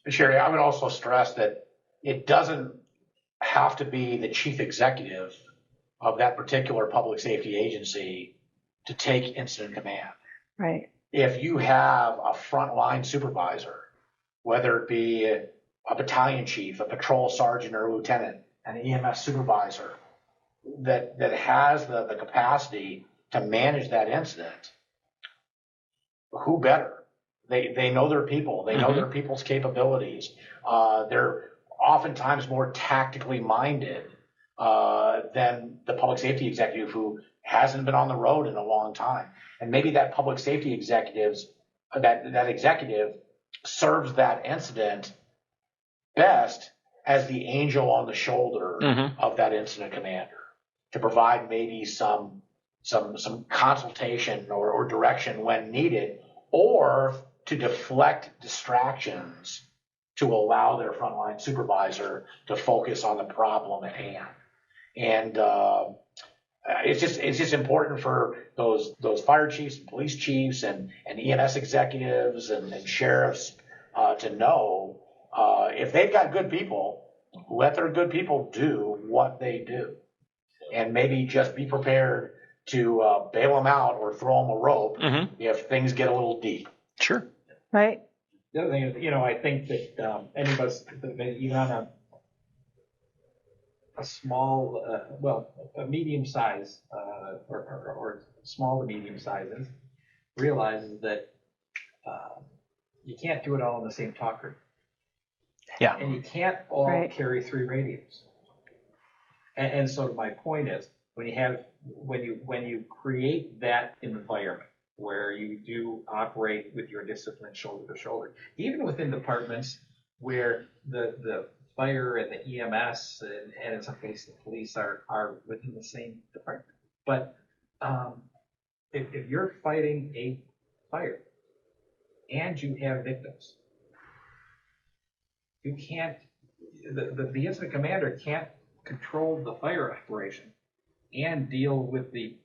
Sherry, I would also stress that it doesn't have to be the chief executive of that particular public safety agency to take incident command. Right. If you have a frontline supervisor, whether it be a battalion chief, a patrol sergeant or lieutenant, an EMS supervisor that has the capacity to manage that incident, who better? They know their people. They know their people's capabilities. They're oftentimes more tactically minded than the public safety executive who hasn't been on the road in a long time. And maybe that public safety executive serves that incident best as the angel on the shoulder of that incident commander to provide maybe some consultation or direction when needed, or to deflect distractions to allow their frontline supervisor to focus on the problem at hand. And it's just important for those fire chiefs and police chiefs and EMS executives and sheriffs to know if they've got good people let their good people do what they do, and maybe just be prepared to bail them out or throw them a rope if things get a little deep. Sure. Right. The other thing is, I think that any of us, even on a small, a medium size, or small to medium sizes, realizes that you can't do it all in the same talk group. Yeah. And you can't all carry 3 radios. And so my point is, when you create that environment where you do operate with your discipline shoulder to shoulder, even within departments where the fire and the EMS and in some cases the police are within the same department. But if you're fighting a fire and you have victims, you can't, the incident commander can't control the fire operation and deal with the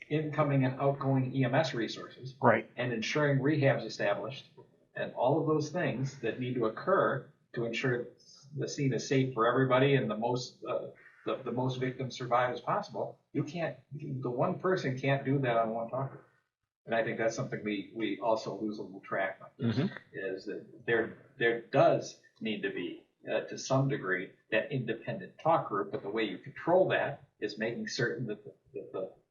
incoming and outgoing EMS resources, Right. and ensuring rehab's established, and all of those things that need to occur to ensure the scene is safe for everybody and the most victims survive as possible. The one person can't do that on one talker. And I think that's something we also lose a little track of, is that there does need to be, to some degree, that independent talk group, but the way you control that is making certain that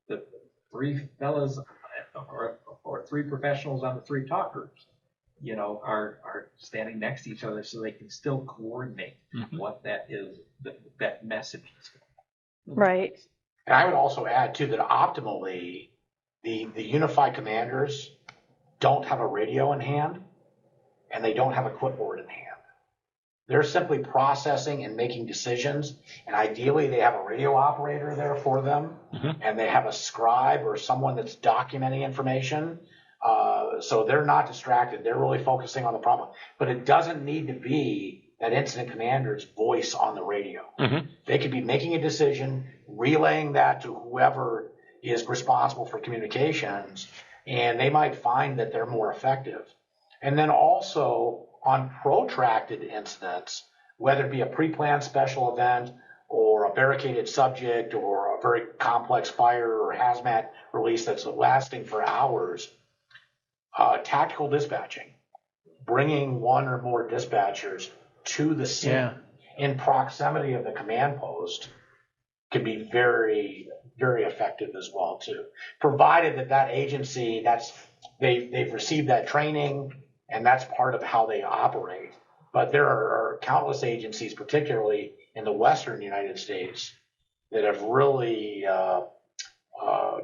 the 3 fellas or 3 professionals on the 3 talk groups, are standing next to each other so they can still coordinate what that is, that message is. Right. And I would also add, too, that optimally, the unified commanders don't have a radio in hand, and they don't have a clipboard in hand. They're simply processing and making decisions, and ideally they have a radio operator there for them, and they have a scribe or someone that's documenting information, so they're not distracted. They're really focusing on the problem. But it doesn't need to be that incident commander's voice on the radio. They could be making a decision, relaying that to whoever is responsible for communications, and they might find that they're more effective. And then also on protracted incidents, whether it be a pre-planned special event or a barricaded subject or a very complex fire or hazmat release that's lasting for hours, tactical dispatching, bringing 1 or more dispatchers to the scene in proximity of the command post can be very, very effective as well too, provided that agency they've received that training and that's part of how they operate. But there are countless agencies, particularly in the Western United States, that have really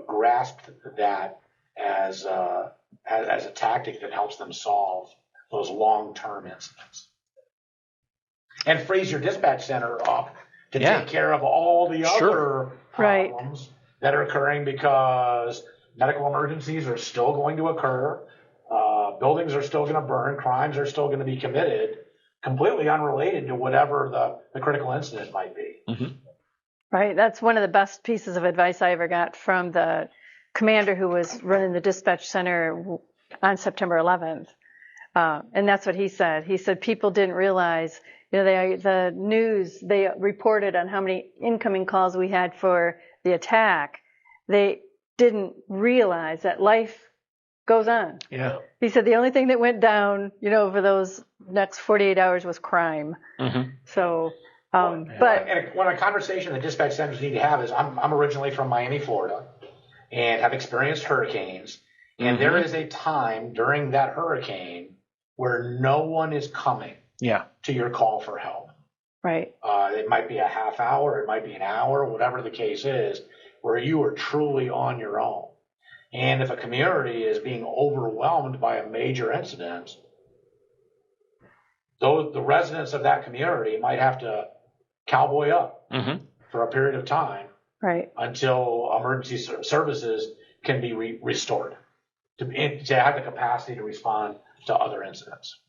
grasped that as a tactic that helps them solve those long-term incidents and frees your dispatch center up to take care of all the other problems that are occurring, because medical emergencies are still going to occur, buildings are still going to burn, crimes are still going to be committed, completely unrelated to whatever the critical incident might be. Right. That's one of the best pieces of advice I ever got from the commander who was running the dispatch center on September 11th. And that's what he said. He said people didn't realize, the news, they reported on how many incoming calls we had for the attack. They didn't realize that life goes on. Yeah. He said the only thing that went down, for those next 48 hours was crime. So, but one of the conversation the dispatch centers need to have is, I'm originally from Miami, Florida, and have experienced hurricanes. And there is a time during that hurricane where no one is coming to your call for help. Right. It might be a half hour, it might be an hour, whatever the case is, where you are truly on your own. And if a community is being overwhelmed by a major incident, the residents of that community might have to cowboy up for a period of time, until emergency services can be restored to have the capacity to respond to other incidents.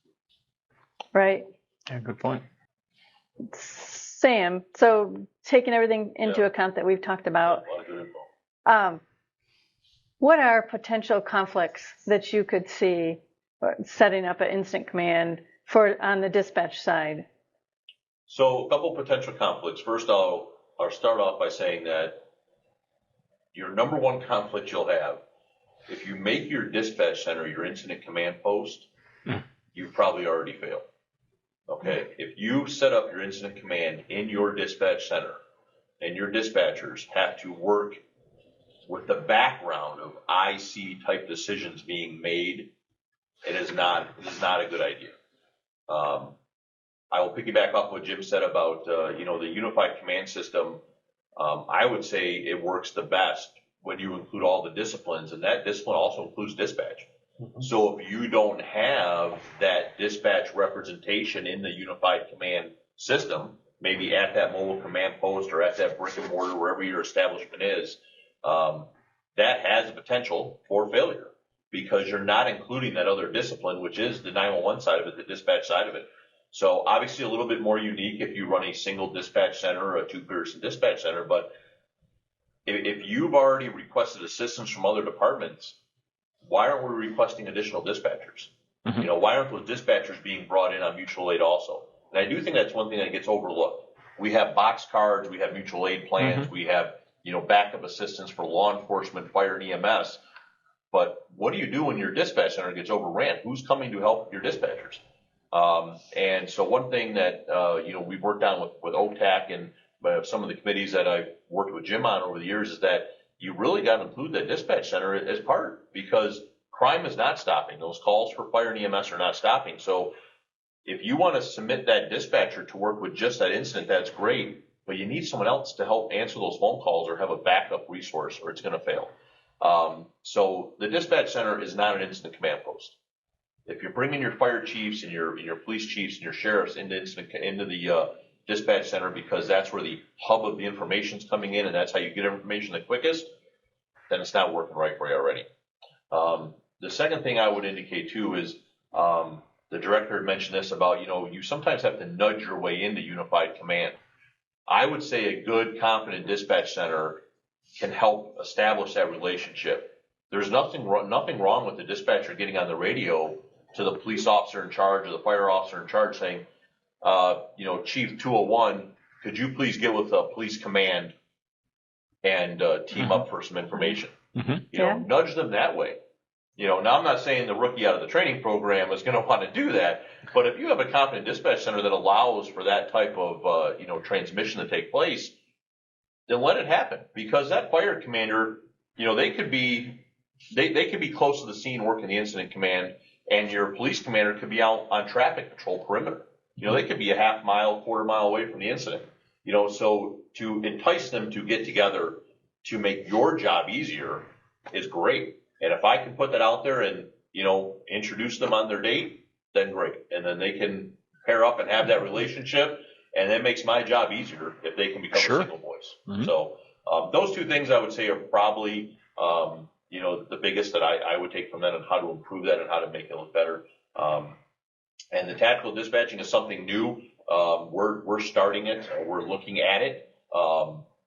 Right. Yeah, good point. Sam, so taking everything into account that we've talked about, what are potential conflicts that you could see setting up an incident command on the dispatch side? So a couple potential conflicts. First, I'll start off by saying that your number one conflict you'll have, if you make your dispatch center your incident command post, you've probably already failed. Okay? If you set up your incident command in your dispatch center and your dispatchers have to work with the background of IC type decisions being made, it is not a good idea. I will piggyback off what Jim said about, the unified command system. I would say it works the best when you include all the disciplines, and that discipline also includes dispatch. So if you don't have that dispatch representation in the unified command system, maybe at that mobile command post or at that brick and mortar, wherever your establishment is, that has a potential for failure because you're not including that other discipline, which is the 911 side of it, the dispatch side of it. So obviously a little bit more unique if you run a single dispatch center or a two-person dispatch center, but if you've already requested assistance from other departments, why aren't we requesting additional dispatchers? Why aren't those dispatchers being brought in on mutual aid also? And I do think that's one thing that gets overlooked. We have box cards, we have mutual aid plans, we have, backup assistance for law enforcement, fire, and EMS. But what do you do when your dispatch center gets overran? Who's coming to help your dispatchers? And so one thing that, we've worked on with OTAC and some of the committees that I've worked with Jim on over the years is that you really got to include that dispatch center as part because crime is not stopping. Those calls for fire and EMS are not stopping. So if you want to submit that dispatcher to work with just that incident, that's great, but you need someone else to help answer those phone calls or have a backup resource or it's going to fail. So the dispatch center is not an incident command post. If you're bringing your fire chiefs and your police chiefs and your sheriffs into the dispatch center because that's where the hub of the information's coming in and that's how you get information the quickest, then it's not working right for you already. The second thing I would indicate too is the director had mentioned this about, you sometimes have to nudge your way into unified command. I would say a good, confident dispatch center can help establish that relationship. There's nothing wrong with the dispatcher getting on the radio to the police officer in charge or the fire officer in charge saying, Chief 201, could you please get with the police command and team up for some information? Nudge them that way. Now I'm not saying the rookie out of the training program is going to want to do that, but if you have a competent dispatch center that allows for that type of, transmission to take place, then let it happen because that fire commander, they could be close to the scene working the incident command and your police commander could be out on traffic patrol perimeter. They could be a half mile, quarter mile away from the incident. So to entice them to get together to make your job easier is great. And if I can put that out there and, introduce them on their date, then great. And then they can pair up and have that relationship. And that makes my job easier if they can become a single voice. So those two things I would say are probably, the biggest that I would take from that and how to improve that and how to make it look better. And the tactical dispatching is something new. We're starting it. We're looking at it.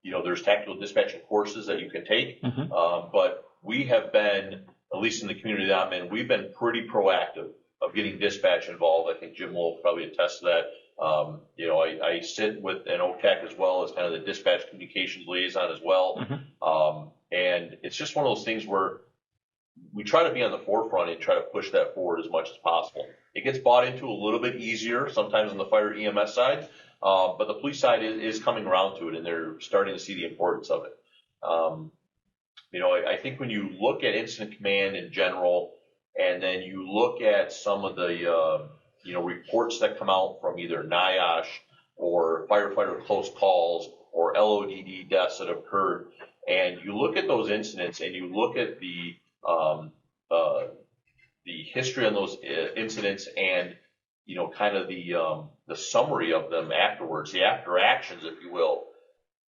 There's tactical dispatching courses that you can take. But we have been, at least in the community that I'm in, we've been pretty proactive of getting dispatch involved. I think Jim will probably attest to that. I sit with an OTAC as well as kind of the dispatch communications liaison as well. And it's just one of those things where we try to be on the forefront and try to push that forward as much as possible. It gets bought into a little bit easier sometimes on the fire EMS side, but the police side is coming around to it and they're starting to see the importance of it. I think when you look at incident command in general, and then you look at some of the, reports that come out from either NIOSH or firefighter close calls or LODD deaths that have occurred, and you look at those incidents and you look at the history on those incidents and, kind of the summary of them afterwards, the after actions, if you will,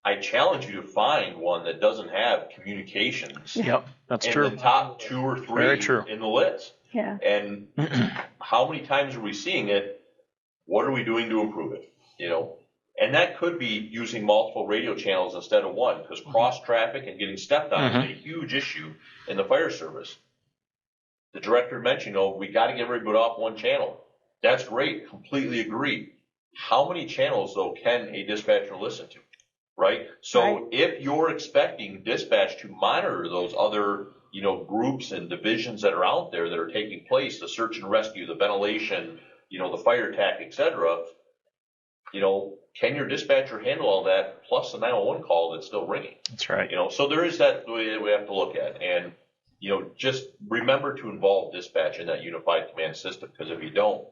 I challenge you to find one that doesn't have communications. Yep, that's in true. The top 2 or 3 Very true. in the list. Yeah. And how many times are we seeing it? What are we doing to improve it? And that could be using multiple radio channels instead of one, because cross traffic and getting stepped on is a huge issue in the fire service. The director mentioned, we got to get everybody off one channel. That's great. Completely agree. how many channels, though, can a dispatcher listen to, right? So Right. if you're expecting dispatch to monitor those other, groups and divisions that are out there that are taking place, the search and rescue, the ventilation, the fire attack, et cetera, can your dispatcher handle all that plus the 911 call that's still ringing? That's right. So there is that way that we have to look at. And, just remember to involve dispatch in that unified command system, because if you don't,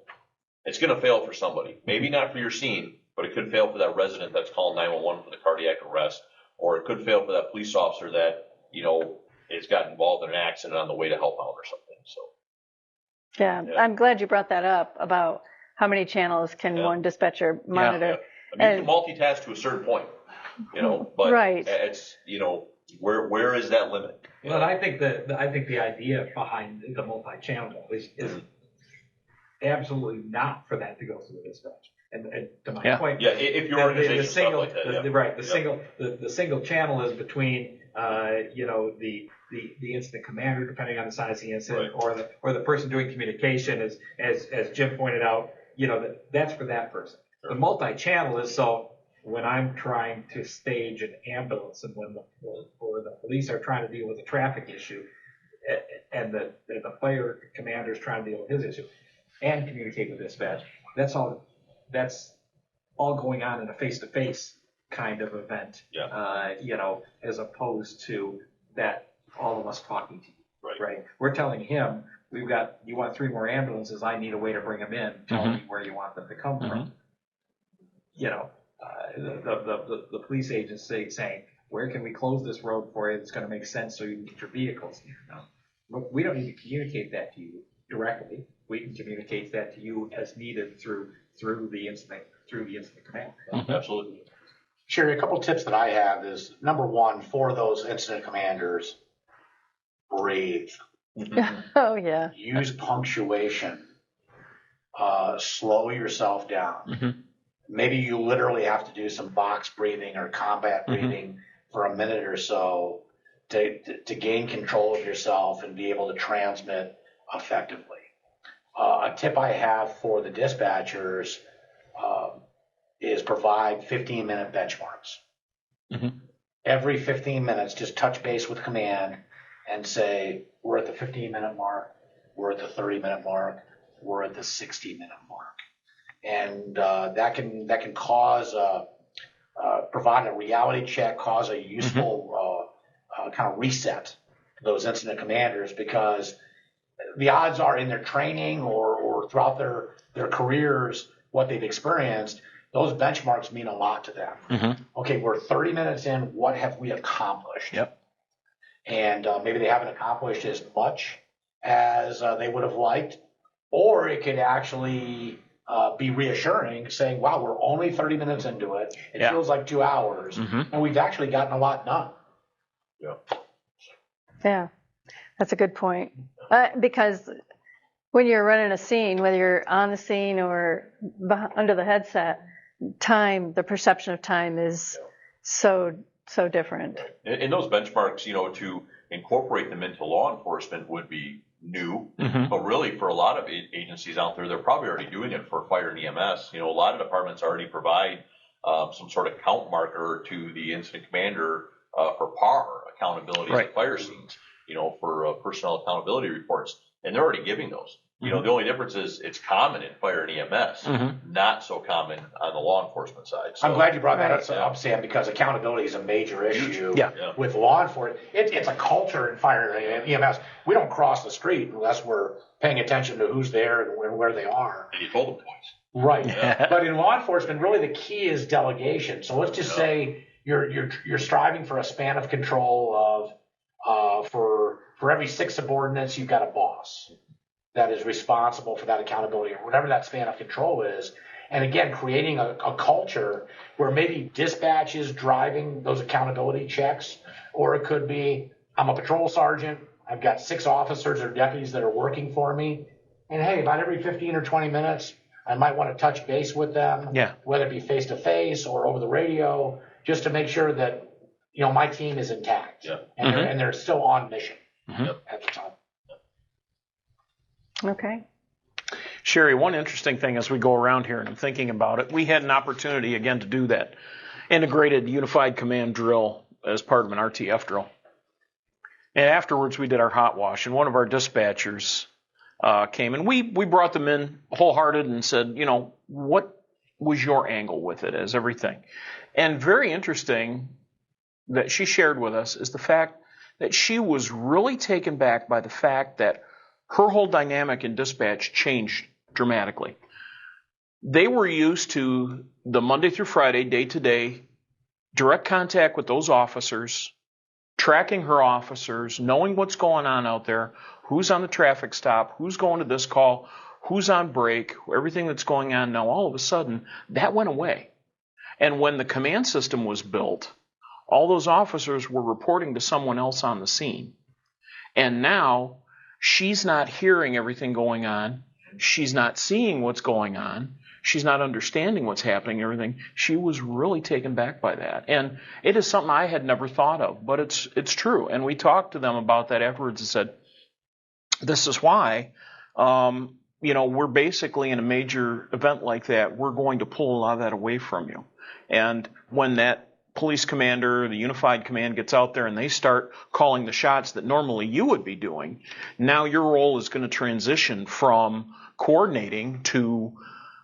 it's going to fail for somebody. Maybe not for your scene, but it could fail for that resident that's calling 911 for the cardiac arrest, or it could fail for that police officer that, has got involved in an accident on the way to help out or something. So. Yeah, I'm glad you brought that up about how many channels can one dispatcher monitor. I mean, you can multitask to a certain point, but right. It's, where is that limit? Well, I think the idea behind the multi-channel is absolutely not for that to go through the dispatch. And to my point, if your organization the single, like that, right, the single channel is between the incident commander, depending on the size of the incident, right. or the person doing communication, as Jim pointed out, that's for that person. Sure. The multi-channel is so when I'm trying to stage an ambulance and when the police are trying to deal with a traffic issue, and the fire commander is trying to deal with his issue and communicate with dispatch. That's all going on in a face-to-face kind of event. As opposed to that all of us talking to you. Right? We're telling him, you want 3 more ambulances, I need a way to bring them in. Tell me where you want them to come from. The police agency saying, where can we close this road for you that's going to make sense so you can get your vehicles here? No, we don't need to communicate that to you directly. We can communicate that to you as needed through the incident command. Absolutely. Sherry, a couple tips that I have is, number one, for those incident commanders, breathe. Oh, yeah. Use punctuation. Slow yourself down. Maybe you literally have to do some box breathing or combat breathing for a minute or so to gain control of yourself and be able to transmit effectively. A tip I have for the dispatchers is provide 15-minute benchmarks. Every 15 minutes, just touch base with command and say, we're at the 15-minute mark, we're at the 30-minute mark, we're at the 60-minute mark. And that can cause provide a reality check, cause a useful kind of reset to those incident commanders, because the odds are in their training or throughout their careers, what they've experienced, those benchmarks mean a lot to them. Okay, we're 30 minutes in. What have we accomplished? Yep. And maybe they haven't accomplished as much as they would have liked, or it could actually be reassuring, saying, wow, we're only 30 minutes into it. It feels like 2 hours, and we've actually gotten a lot done. Yeah, that's a good point. Because when you're running a scene, whether you're on the scene or under the headset, the perception of time is so different. And those benchmarks, to incorporate them into law enforcement would be new, but really for a lot of agencies out there, they're probably already doing it for fire and EMS. A lot of departments already provide some sort of count marker to the incident commander for PAR accountability at fire scenes, for personnel accountability reports, and they're already giving those. The only difference is it's common in fire and EMS, not so common on the law enforcement side. So, I'm glad you brought that up, Sam, because accountability is a major issue with law enforcement. It's a culture in fire and EMS. We don't cross the street unless we're paying attention to who's there and where they are. And you told them twice. Right. But in law enforcement, really the key is delegation. So let's just say you're striving for a span of control of for every 6 subordinates, you've got a boss that is responsible for that accountability, or whatever that span of control is. And again, creating a culture where maybe dispatch is driving those accountability checks, or it could be, I'm a patrol sergeant, I've got 6 officers or deputies that are working for me, and hey, about every 15 or 20 minutes, I might want to touch base with them, whether it be face-to-face or over the radio, just to make sure that, my team is intact, and they're still on mission at the time. Okay. Sherry, one interesting thing as we go around here and I'm thinking about it, we had an opportunity again to do that integrated unified command drill as part of an RTF drill. And afterwards we did our hot wash, and one of our dispatchers came, and we brought them in wholehearted and said, you know, what was your angle with it as everything? And very interesting that she shared with us is the fact that she was really taken back by the fact that her whole dynamic in dispatch changed dramatically. They were used to the Monday through Friday, day-to-day, direct contact with those officers, tracking her officers, knowing what's going on out there, who's on the traffic stop, who's going to this call, who's on break, everything that's going on. Now, all of a sudden, that went away. And when the command system was built, all those officers were reporting to someone else on the scene. And now, she's not hearing everything going on. She's not seeing what's going on. She's not understanding what's happening, everything. She was really taken back by that. And it is something I had never thought of, but it's true. And we talked to them about that afterwards and said, this is why, you know, we're basically in a major event like that, we're going to pull a lot of that away from you. And when that police commander, the unified command gets out there and they start calling the shots that normally you would be doing, now your role is going to transition from coordinating to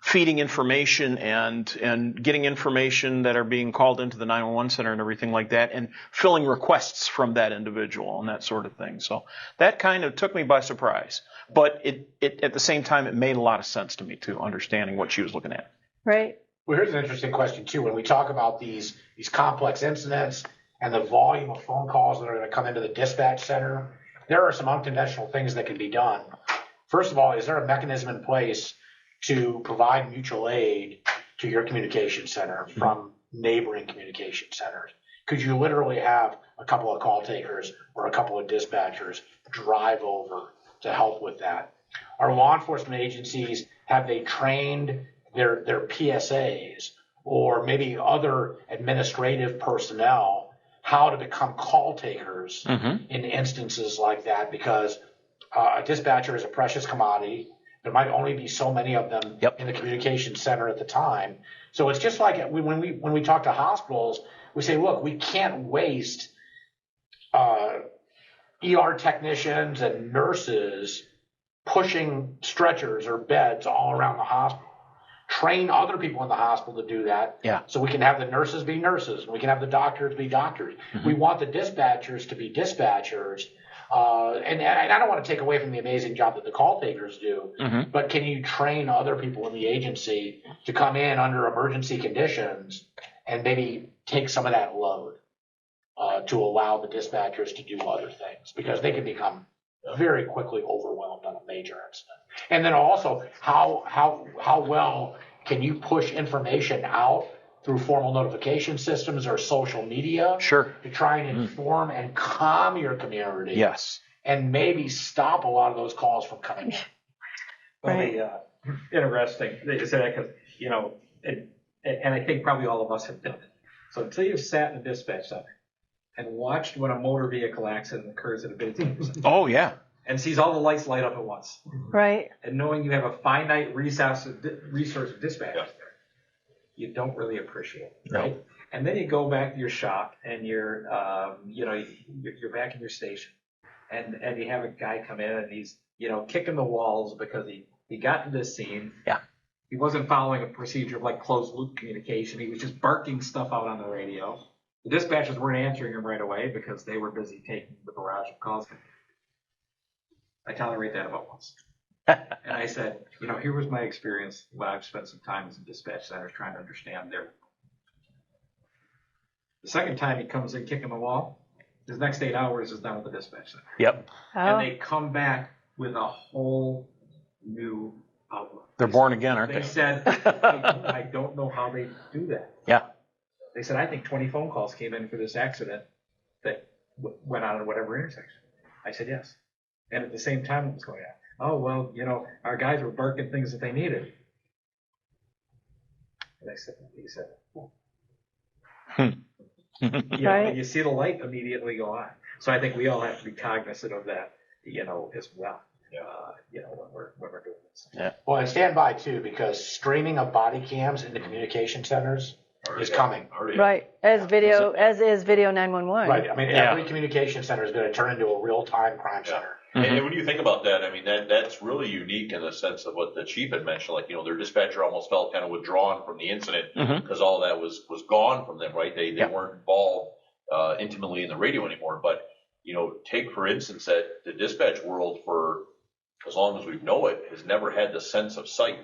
feeding information and getting information that are being called into the 911 center and everything like that, and filling requests from that individual and that sort of thing. So that kind of took me by surprise. But it at the same time, it made a lot of sense to me too, understanding what she was looking at. Right. Well, here's an interesting question too. When we talk about these complex incidents and the volume of phone calls that are going to come into the dispatch center, there are some unconventional things that can be done. First of all, is there a mechanism in place to provide mutual aid to your communication center from neighboring communication centers? Could you literally have a couple of call takers or a couple of dispatchers drive over to help with that? Our law enforcement agencies, have they trained their PSAs or maybe other administrative personnel how to become call takers in instances like that? Because a dispatcher is a precious commodity. There might only be so many of them in the communication center at the time. So it's just like when we talk to hospitals, we say, look, we can't waste ER technicians and nurses pushing stretchers or beds all around the hospital. Train other people in the hospital to do that. So we can have the nurses be nurses, and we can have the doctors be doctors. We want the dispatchers to be dispatchers. And I don't want to take away from the amazing job that the call takers do, but can you train other people in the agency to come in under emergency conditions and maybe take some of that load to allow the dispatchers to do other things? Because they can become very quickly overwhelmed on a major incident. And then also, how well can you push information out through formal notification systems or social media to try and inform and calm your community and maybe stop a lot of those calls from coming in? Well, interesting that you say that, because, you know, and I think probably all of us have done it. So until you've sat in a dispatch center and watched when a motor vehicle accident occurs at a busy and sees all the lights light up at once. Right. And knowing you have a finite resource of dispatchers there, you don't really appreciate it, right? No. And then you go back to your shop and you're back in your station, and you have a guy come in and he's, you know, kicking the walls because he got to this scene. He wasn't following a procedure of like closed loop communication. He was just barking stuff out on the radio. The dispatchers weren't answering him right away because they were busy taking the barrage of calls. I tolerate that about once. And I said, you know, here was my experience when I've spent some time in some dispatch centers trying to understand their. The second time he comes in kicking the wall, his next 8 hours is done with the dispatch center. And they come back with a whole new outlook. They're born again, aren't they? They said, I don't know how they do that. They said, I think 20 phone calls came in for this accident that went on at whatever intersection. I said, yes. And at the same time it was going on. Oh, well, you know, our guys were barking things that they needed. And he said, and you see the light immediately go on. So I think we all have to be cognizant of that, you know, as well. when we're doing this. Yeah. Well, and stand by too, because streaming of body cams into communication centers is coming. Right. As is video 911. Right. I mean, Yeah. every communication center is going to turn into a real-time crime center. And when you think about that, I mean, that's really unique in the sense of what the chief had mentioned. Like, their dispatcher almost felt kind of withdrawn from the incident because all that was gone from them, right? They weren't involved intimately in the radio anymore. But, take, for instance, that the dispatch world for as long as we know it has never had the sense of sight.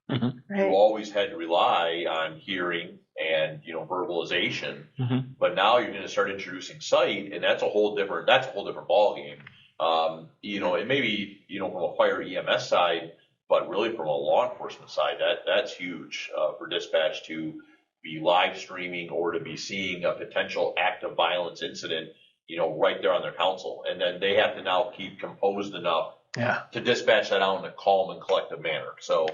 Right. You always had to rely on hearing and, verbalization. But now you're going to start introducing sight, and that's a whole different ballgame. It may be, from a fire EMS side, but really from a law enforcement side, that's huge for dispatch to be live streaming or to be seeing a potential act of violence incident, right there on their console. And then they have to now keep composed enough to dispatch that out in a calm and collective manner. So,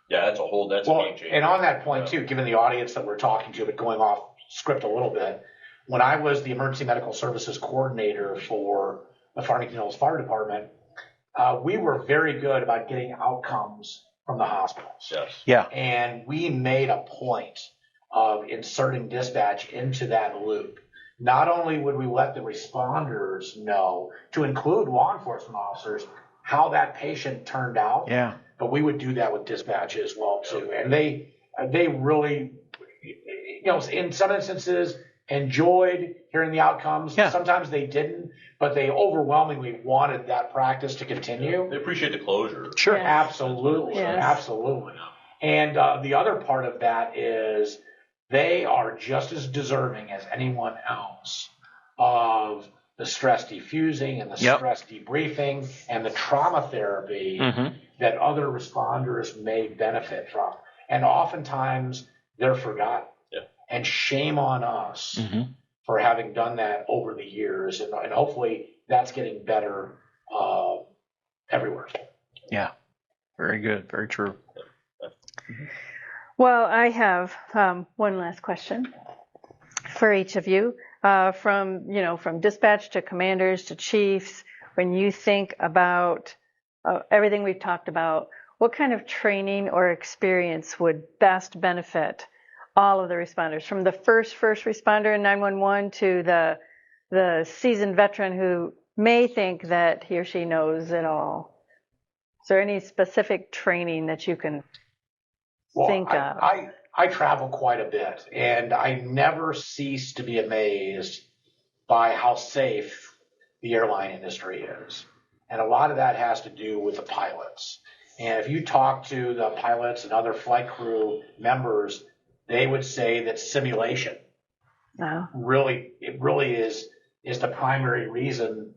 that's a game changer. And on that point too, given the audience that we're talking to, but going off script a little bit, when I was the emergency medical services coordinator for the Farmington Hills Fire Department, we were very good about getting outcomes from the hospitals. Yes. Yeah. And we made a point of inserting dispatch into that loop. Not only would we let the responders know, to include law enforcement officers, how that patient turned out, but we would do that with dispatch as well too. And they really, in some instances, enjoyed hearing the outcomes. Yeah. Sometimes they didn't, but they overwhelmingly wanted that practice to continue. They appreciate the closure. Sure. Yes. Absolutely. Yes. Absolutely. And the other part of that is they are just as deserving as anyone else of the stress diffusing and the stress debriefing and the trauma therapy that other responders may benefit from. And oftentimes they're forgotten. Yeah. And shame on us for having done that over the years. And hopefully that's getting better everywhere. Yeah. Very good. Very true. Well, I have one last question for each of you. From dispatch to commanders to chiefs, when you think about everything we've talked about, what kind of training or experience would best benefit all of the responders, from the first responder in 911 to the seasoned veteran who may think that he or she knows it all? Is there any specific training that you can think of? I travel quite a bit, and I never cease to be amazed by how safe the airline industry is. And a lot of that has to do with the pilots. And if you talk to the pilots and other flight crew members, they would say that simulation really is the primary reason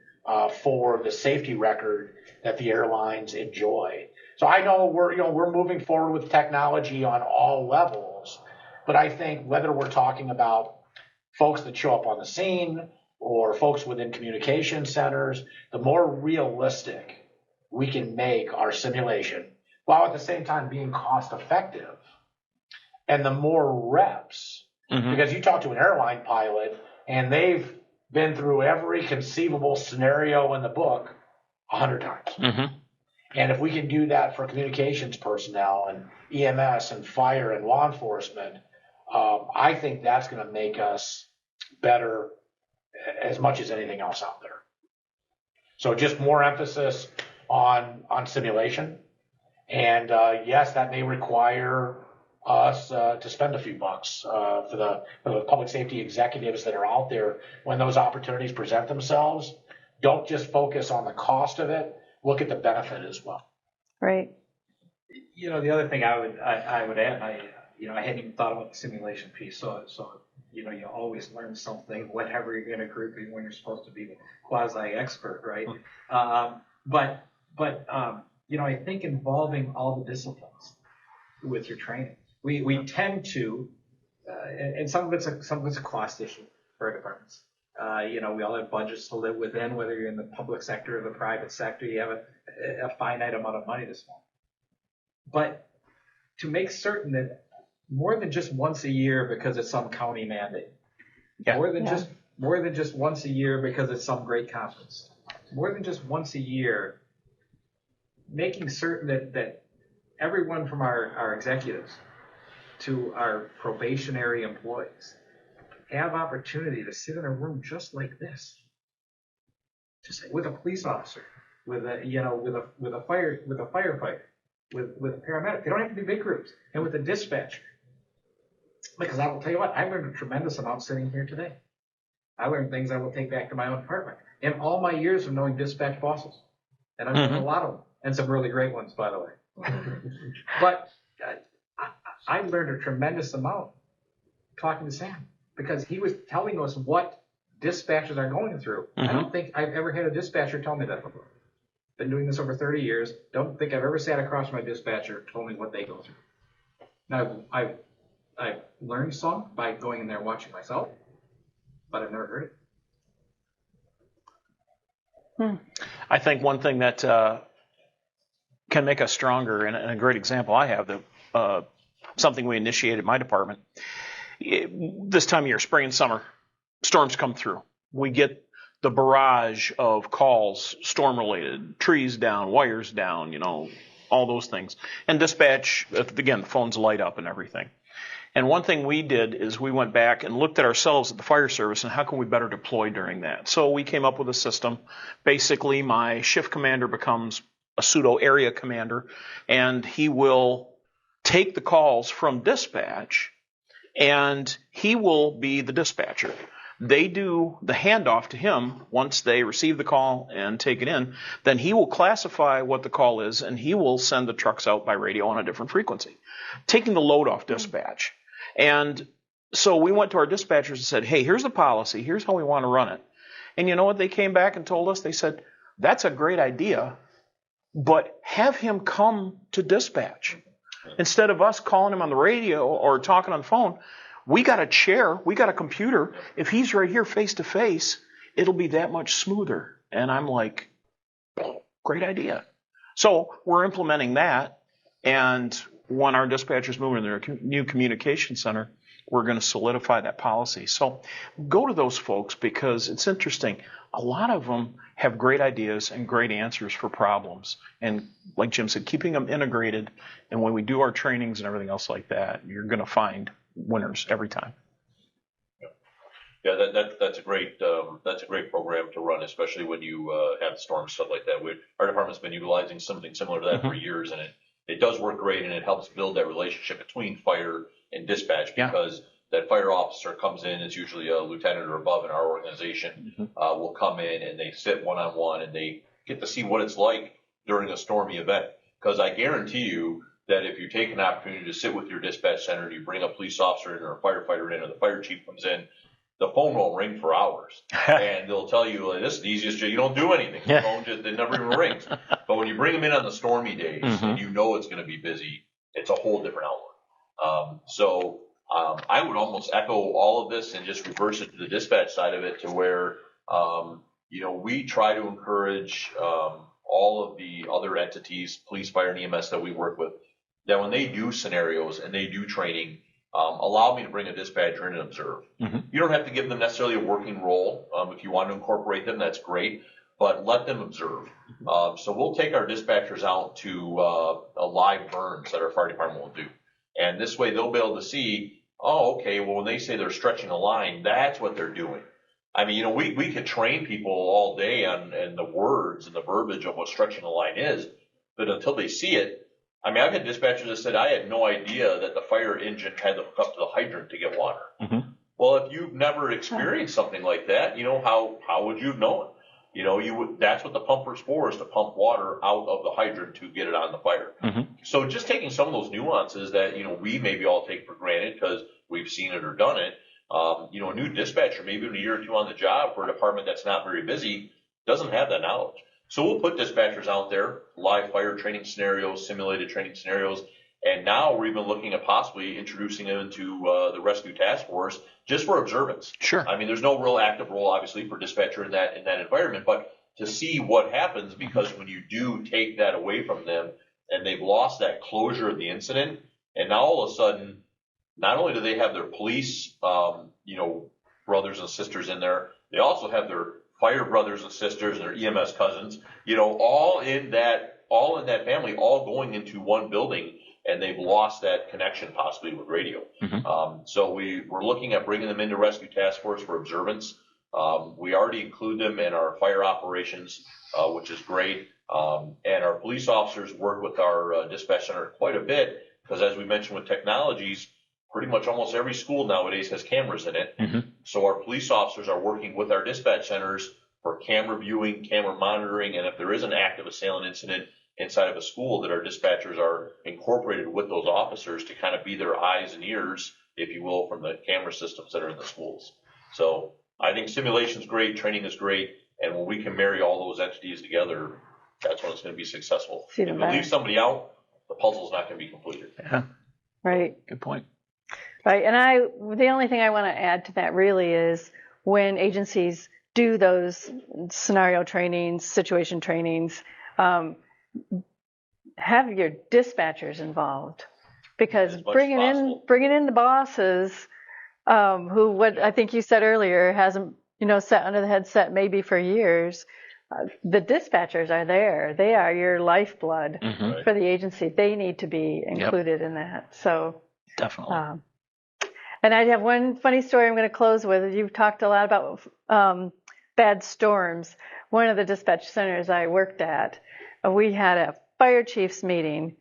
for the safety record that the airlines enjoy. So I know we're moving forward with technology on all levels, but I think whether we're talking about folks that show up on the scene or folks within communication centers, the more realistic we can make our simulation while at the same time being cost effective, and the more reps, because you talk to an airline pilot and they've been through every conceivable scenario in the book 100 times. And if we can do that for communications personnel and EMS and fire and law enforcement, I think that's going to make us better as much as anything else out there. So just more emphasis on simulation. And yes, that may require us to spend a few bucks for the public safety executives that are out there when those opportunities present themselves. Don't just focus on the cost of it. Look at the benefit as well. Right. The other thing I would add, I hadn't even thought about the simulation piece. So you always learn something whenever you're in a group when you're supposed to be the quasi-expert, right? But I think involving all the disciplines with your training, we tend to, and some of it's a cost issue for our departments. We all have budgets to live within, whether you're in the public sector or the private sector. You have a finite amount of money to spend. But to make certain that more than just once a year because it's some county mandate, more than just once a year because it's some great conference, more than just once a year making certain that everyone from our executives to our probationary employees have opportunity to sit in a room just like this, just with a police officer, with a firefighter, with a paramedic. They don't have to be big groups, and with a dispatcher. Because I will tell you what, I learned a tremendous amount sitting here today. I learned things I will take back to my own department. In all my years of knowing dispatch bosses, and I've known a lot of them, and some really great ones, by the way. But I learned a tremendous amount talking to Sam, because he was telling us what dispatchers are going through. I don't think I've ever had a dispatcher tell me that before. Been doing this over 30 years. Don't think I've ever sat across from my dispatcher and told me what they go through. Now, I've learned some by going in there and watching myself, but I've never heard it. I think one thing that can make us stronger, and a great example I have, that something we initiated in my department, this time of year, spring and summer, storms come through. We get the barrage of calls, storm-related, trees down, wires down, all those things. And dispatch, again, the phones light up and everything. And one thing we did is we went back and looked at ourselves at the fire service and how can we better deploy during that. So we came up with a system. Basically, my shift commander becomes a pseudo area commander, and he will take the calls from dispatch, and he will be the dispatcher. They do the handoff to him once they receive the call and take it in. Then he will classify what the call is, and he will send the trucks out by radio on a different frequency, taking the load off dispatch. And so we went to our dispatchers and said, hey, here's the policy. Here's how we want to run it. And you know what they came back and told us? They said, that's a great idea, but have him come to dispatch. Instead of us calling him on the radio or talking on the phone, we got a chair, we got a computer. If he's right here face to face, it'll be that much smoother. And I'm like, great idea. So we're implementing that. And when our dispatchers move into their new communication center, we're going to solidify that policy. So go to those folks, because it's interesting. A lot of them have great ideas and great answers for problems. And like Jim said, keeping them integrated. And when we do our trainings and everything else like that, you're going to find winners every time. Yeah, that's a great program to run, especially when you have storms, stuff like that. Our department's been utilizing something similar to that for years, and it does work great, and it helps build that relationship between fire and dispatch, because that fire officer comes in, it's usually a lieutenant or above in our organization, will come in and they sit one-on-one and they get to see what it's like during a stormy event. Because I guarantee you that if you take an opportunity to sit with your dispatch center, you bring a police officer in or a firefighter in, or the fire chief comes in, the phone won't ring for hours. And they'll tell you, this is the easiest job. You don't do anything. The phone it never even rings. But when you bring them in on the stormy days and you know it's going to be busy, it's a whole different outlook. So I would almost echo all of this and just reverse it to the dispatch side of it, to where, we try to encourage all of the other entities, police, fire, and EMS that we work with, that when they do scenarios and they do training, allow me to bring a dispatcher in and observe. You don't have to give them necessarily a working role. If you want to incorporate them, that's great, but let them observe. So we'll take our dispatchers out to live burns that our fire department will do. And this way they'll be able to see, oh, okay, well, when they say they're stretching a line, that's what they're doing. I mean, we could train people all day on the words and the verbiage of what stretching a line is, but until they see it, I mean, I've had dispatchers that said, I had no idea that the fire engine had to hook up to the hydrant to get water. Well, if you've never experienced something like that, how would you have known? That's what the pumper's for, is to pump water out of the hydrant to get it on the fire. So just taking some of those nuances that, we maybe all take for granted because we've seen it or done it. A new dispatcher, maybe in a year or two on the job for a department that's not very busy, doesn't have that knowledge. So we'll put dispatchers out there, live fire training scenarios, simulated training scenarios, and now we're even looking at possibly introducing them into the rescue task force just for observance. Sure. I mean, there's no real active role, obviously, for dispatcher in that environment, but to see what happens, because when you do take that away from them and they've lost that closure of the incident, and now all of a sudden, not only do they have their police, brothers and sisters in there, they also have their fire brothers and sisters and their EMS cousins, all in that all in that family, all going into one building, and they've lost that connection possibly with radio. So we're looking at bringing them into Rescue Task Force for observance. We already include them in our fire operations, which is great. And our police officers work with our dispatch center quite a bit because, as we mentioned with technologies, pretty much almost every school nowadays has cameras in it. So our police officers are working with our dispatch centers for camera viewing, camera monitoring, and if there is an active assailant incident inside of a school, that our dispatchers are incorporated with those officers to kind of be their eyes and ears, if you will, from the camera systems that are in the schools. So I think simulation is great, training is great, and when we can marry all those entities together, that's when it's going to be successful. If you leave somebody out, the puzzle's not going to be completed. Yeah. Right. Good point. Right. And the only thing I want to add to that really is when agencies do those scenario trainings, situation trainings, have your dispatchers involved, because bringing in the bosses, who, what I think you said earlier, hasn't, sat under the headset maybe for years. The dispatchers are there. They are your lifeblood for the agency. They need to be included in that. So definitely. And I have one funny story I'm going to close with. You've talked a lot about bad storms. One of the dispatch centers I worked at, we had a fire chiefs meeting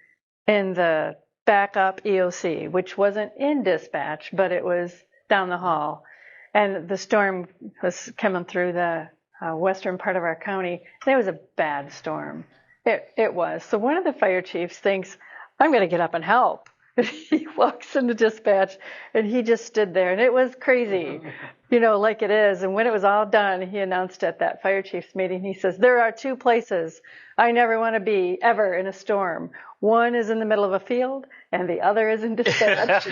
in the backup EOC, which wasn't in dispatch, but it was down the hall. And the storm was coming through the western part of our county. It was a bad storm. It was. So one of the fire chiefs thinks, I'm going to get up and help. He walks into dispatch, and he just stood there, and it was crazy, like it is. And when it was all done, he announced at that fire chiefs meeting, he says, there are two places I never want to be ever in a storm. One is in the middle of a field, and the other is in dispatch.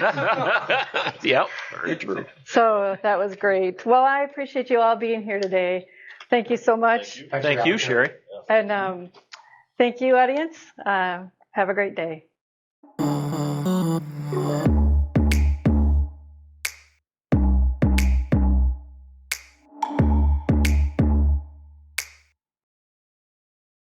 Yep, very true. So that was great. Well, I appreciate you all being here today. Thank you so much. Thank you, Sherry. And thank you, audience. Have a great day.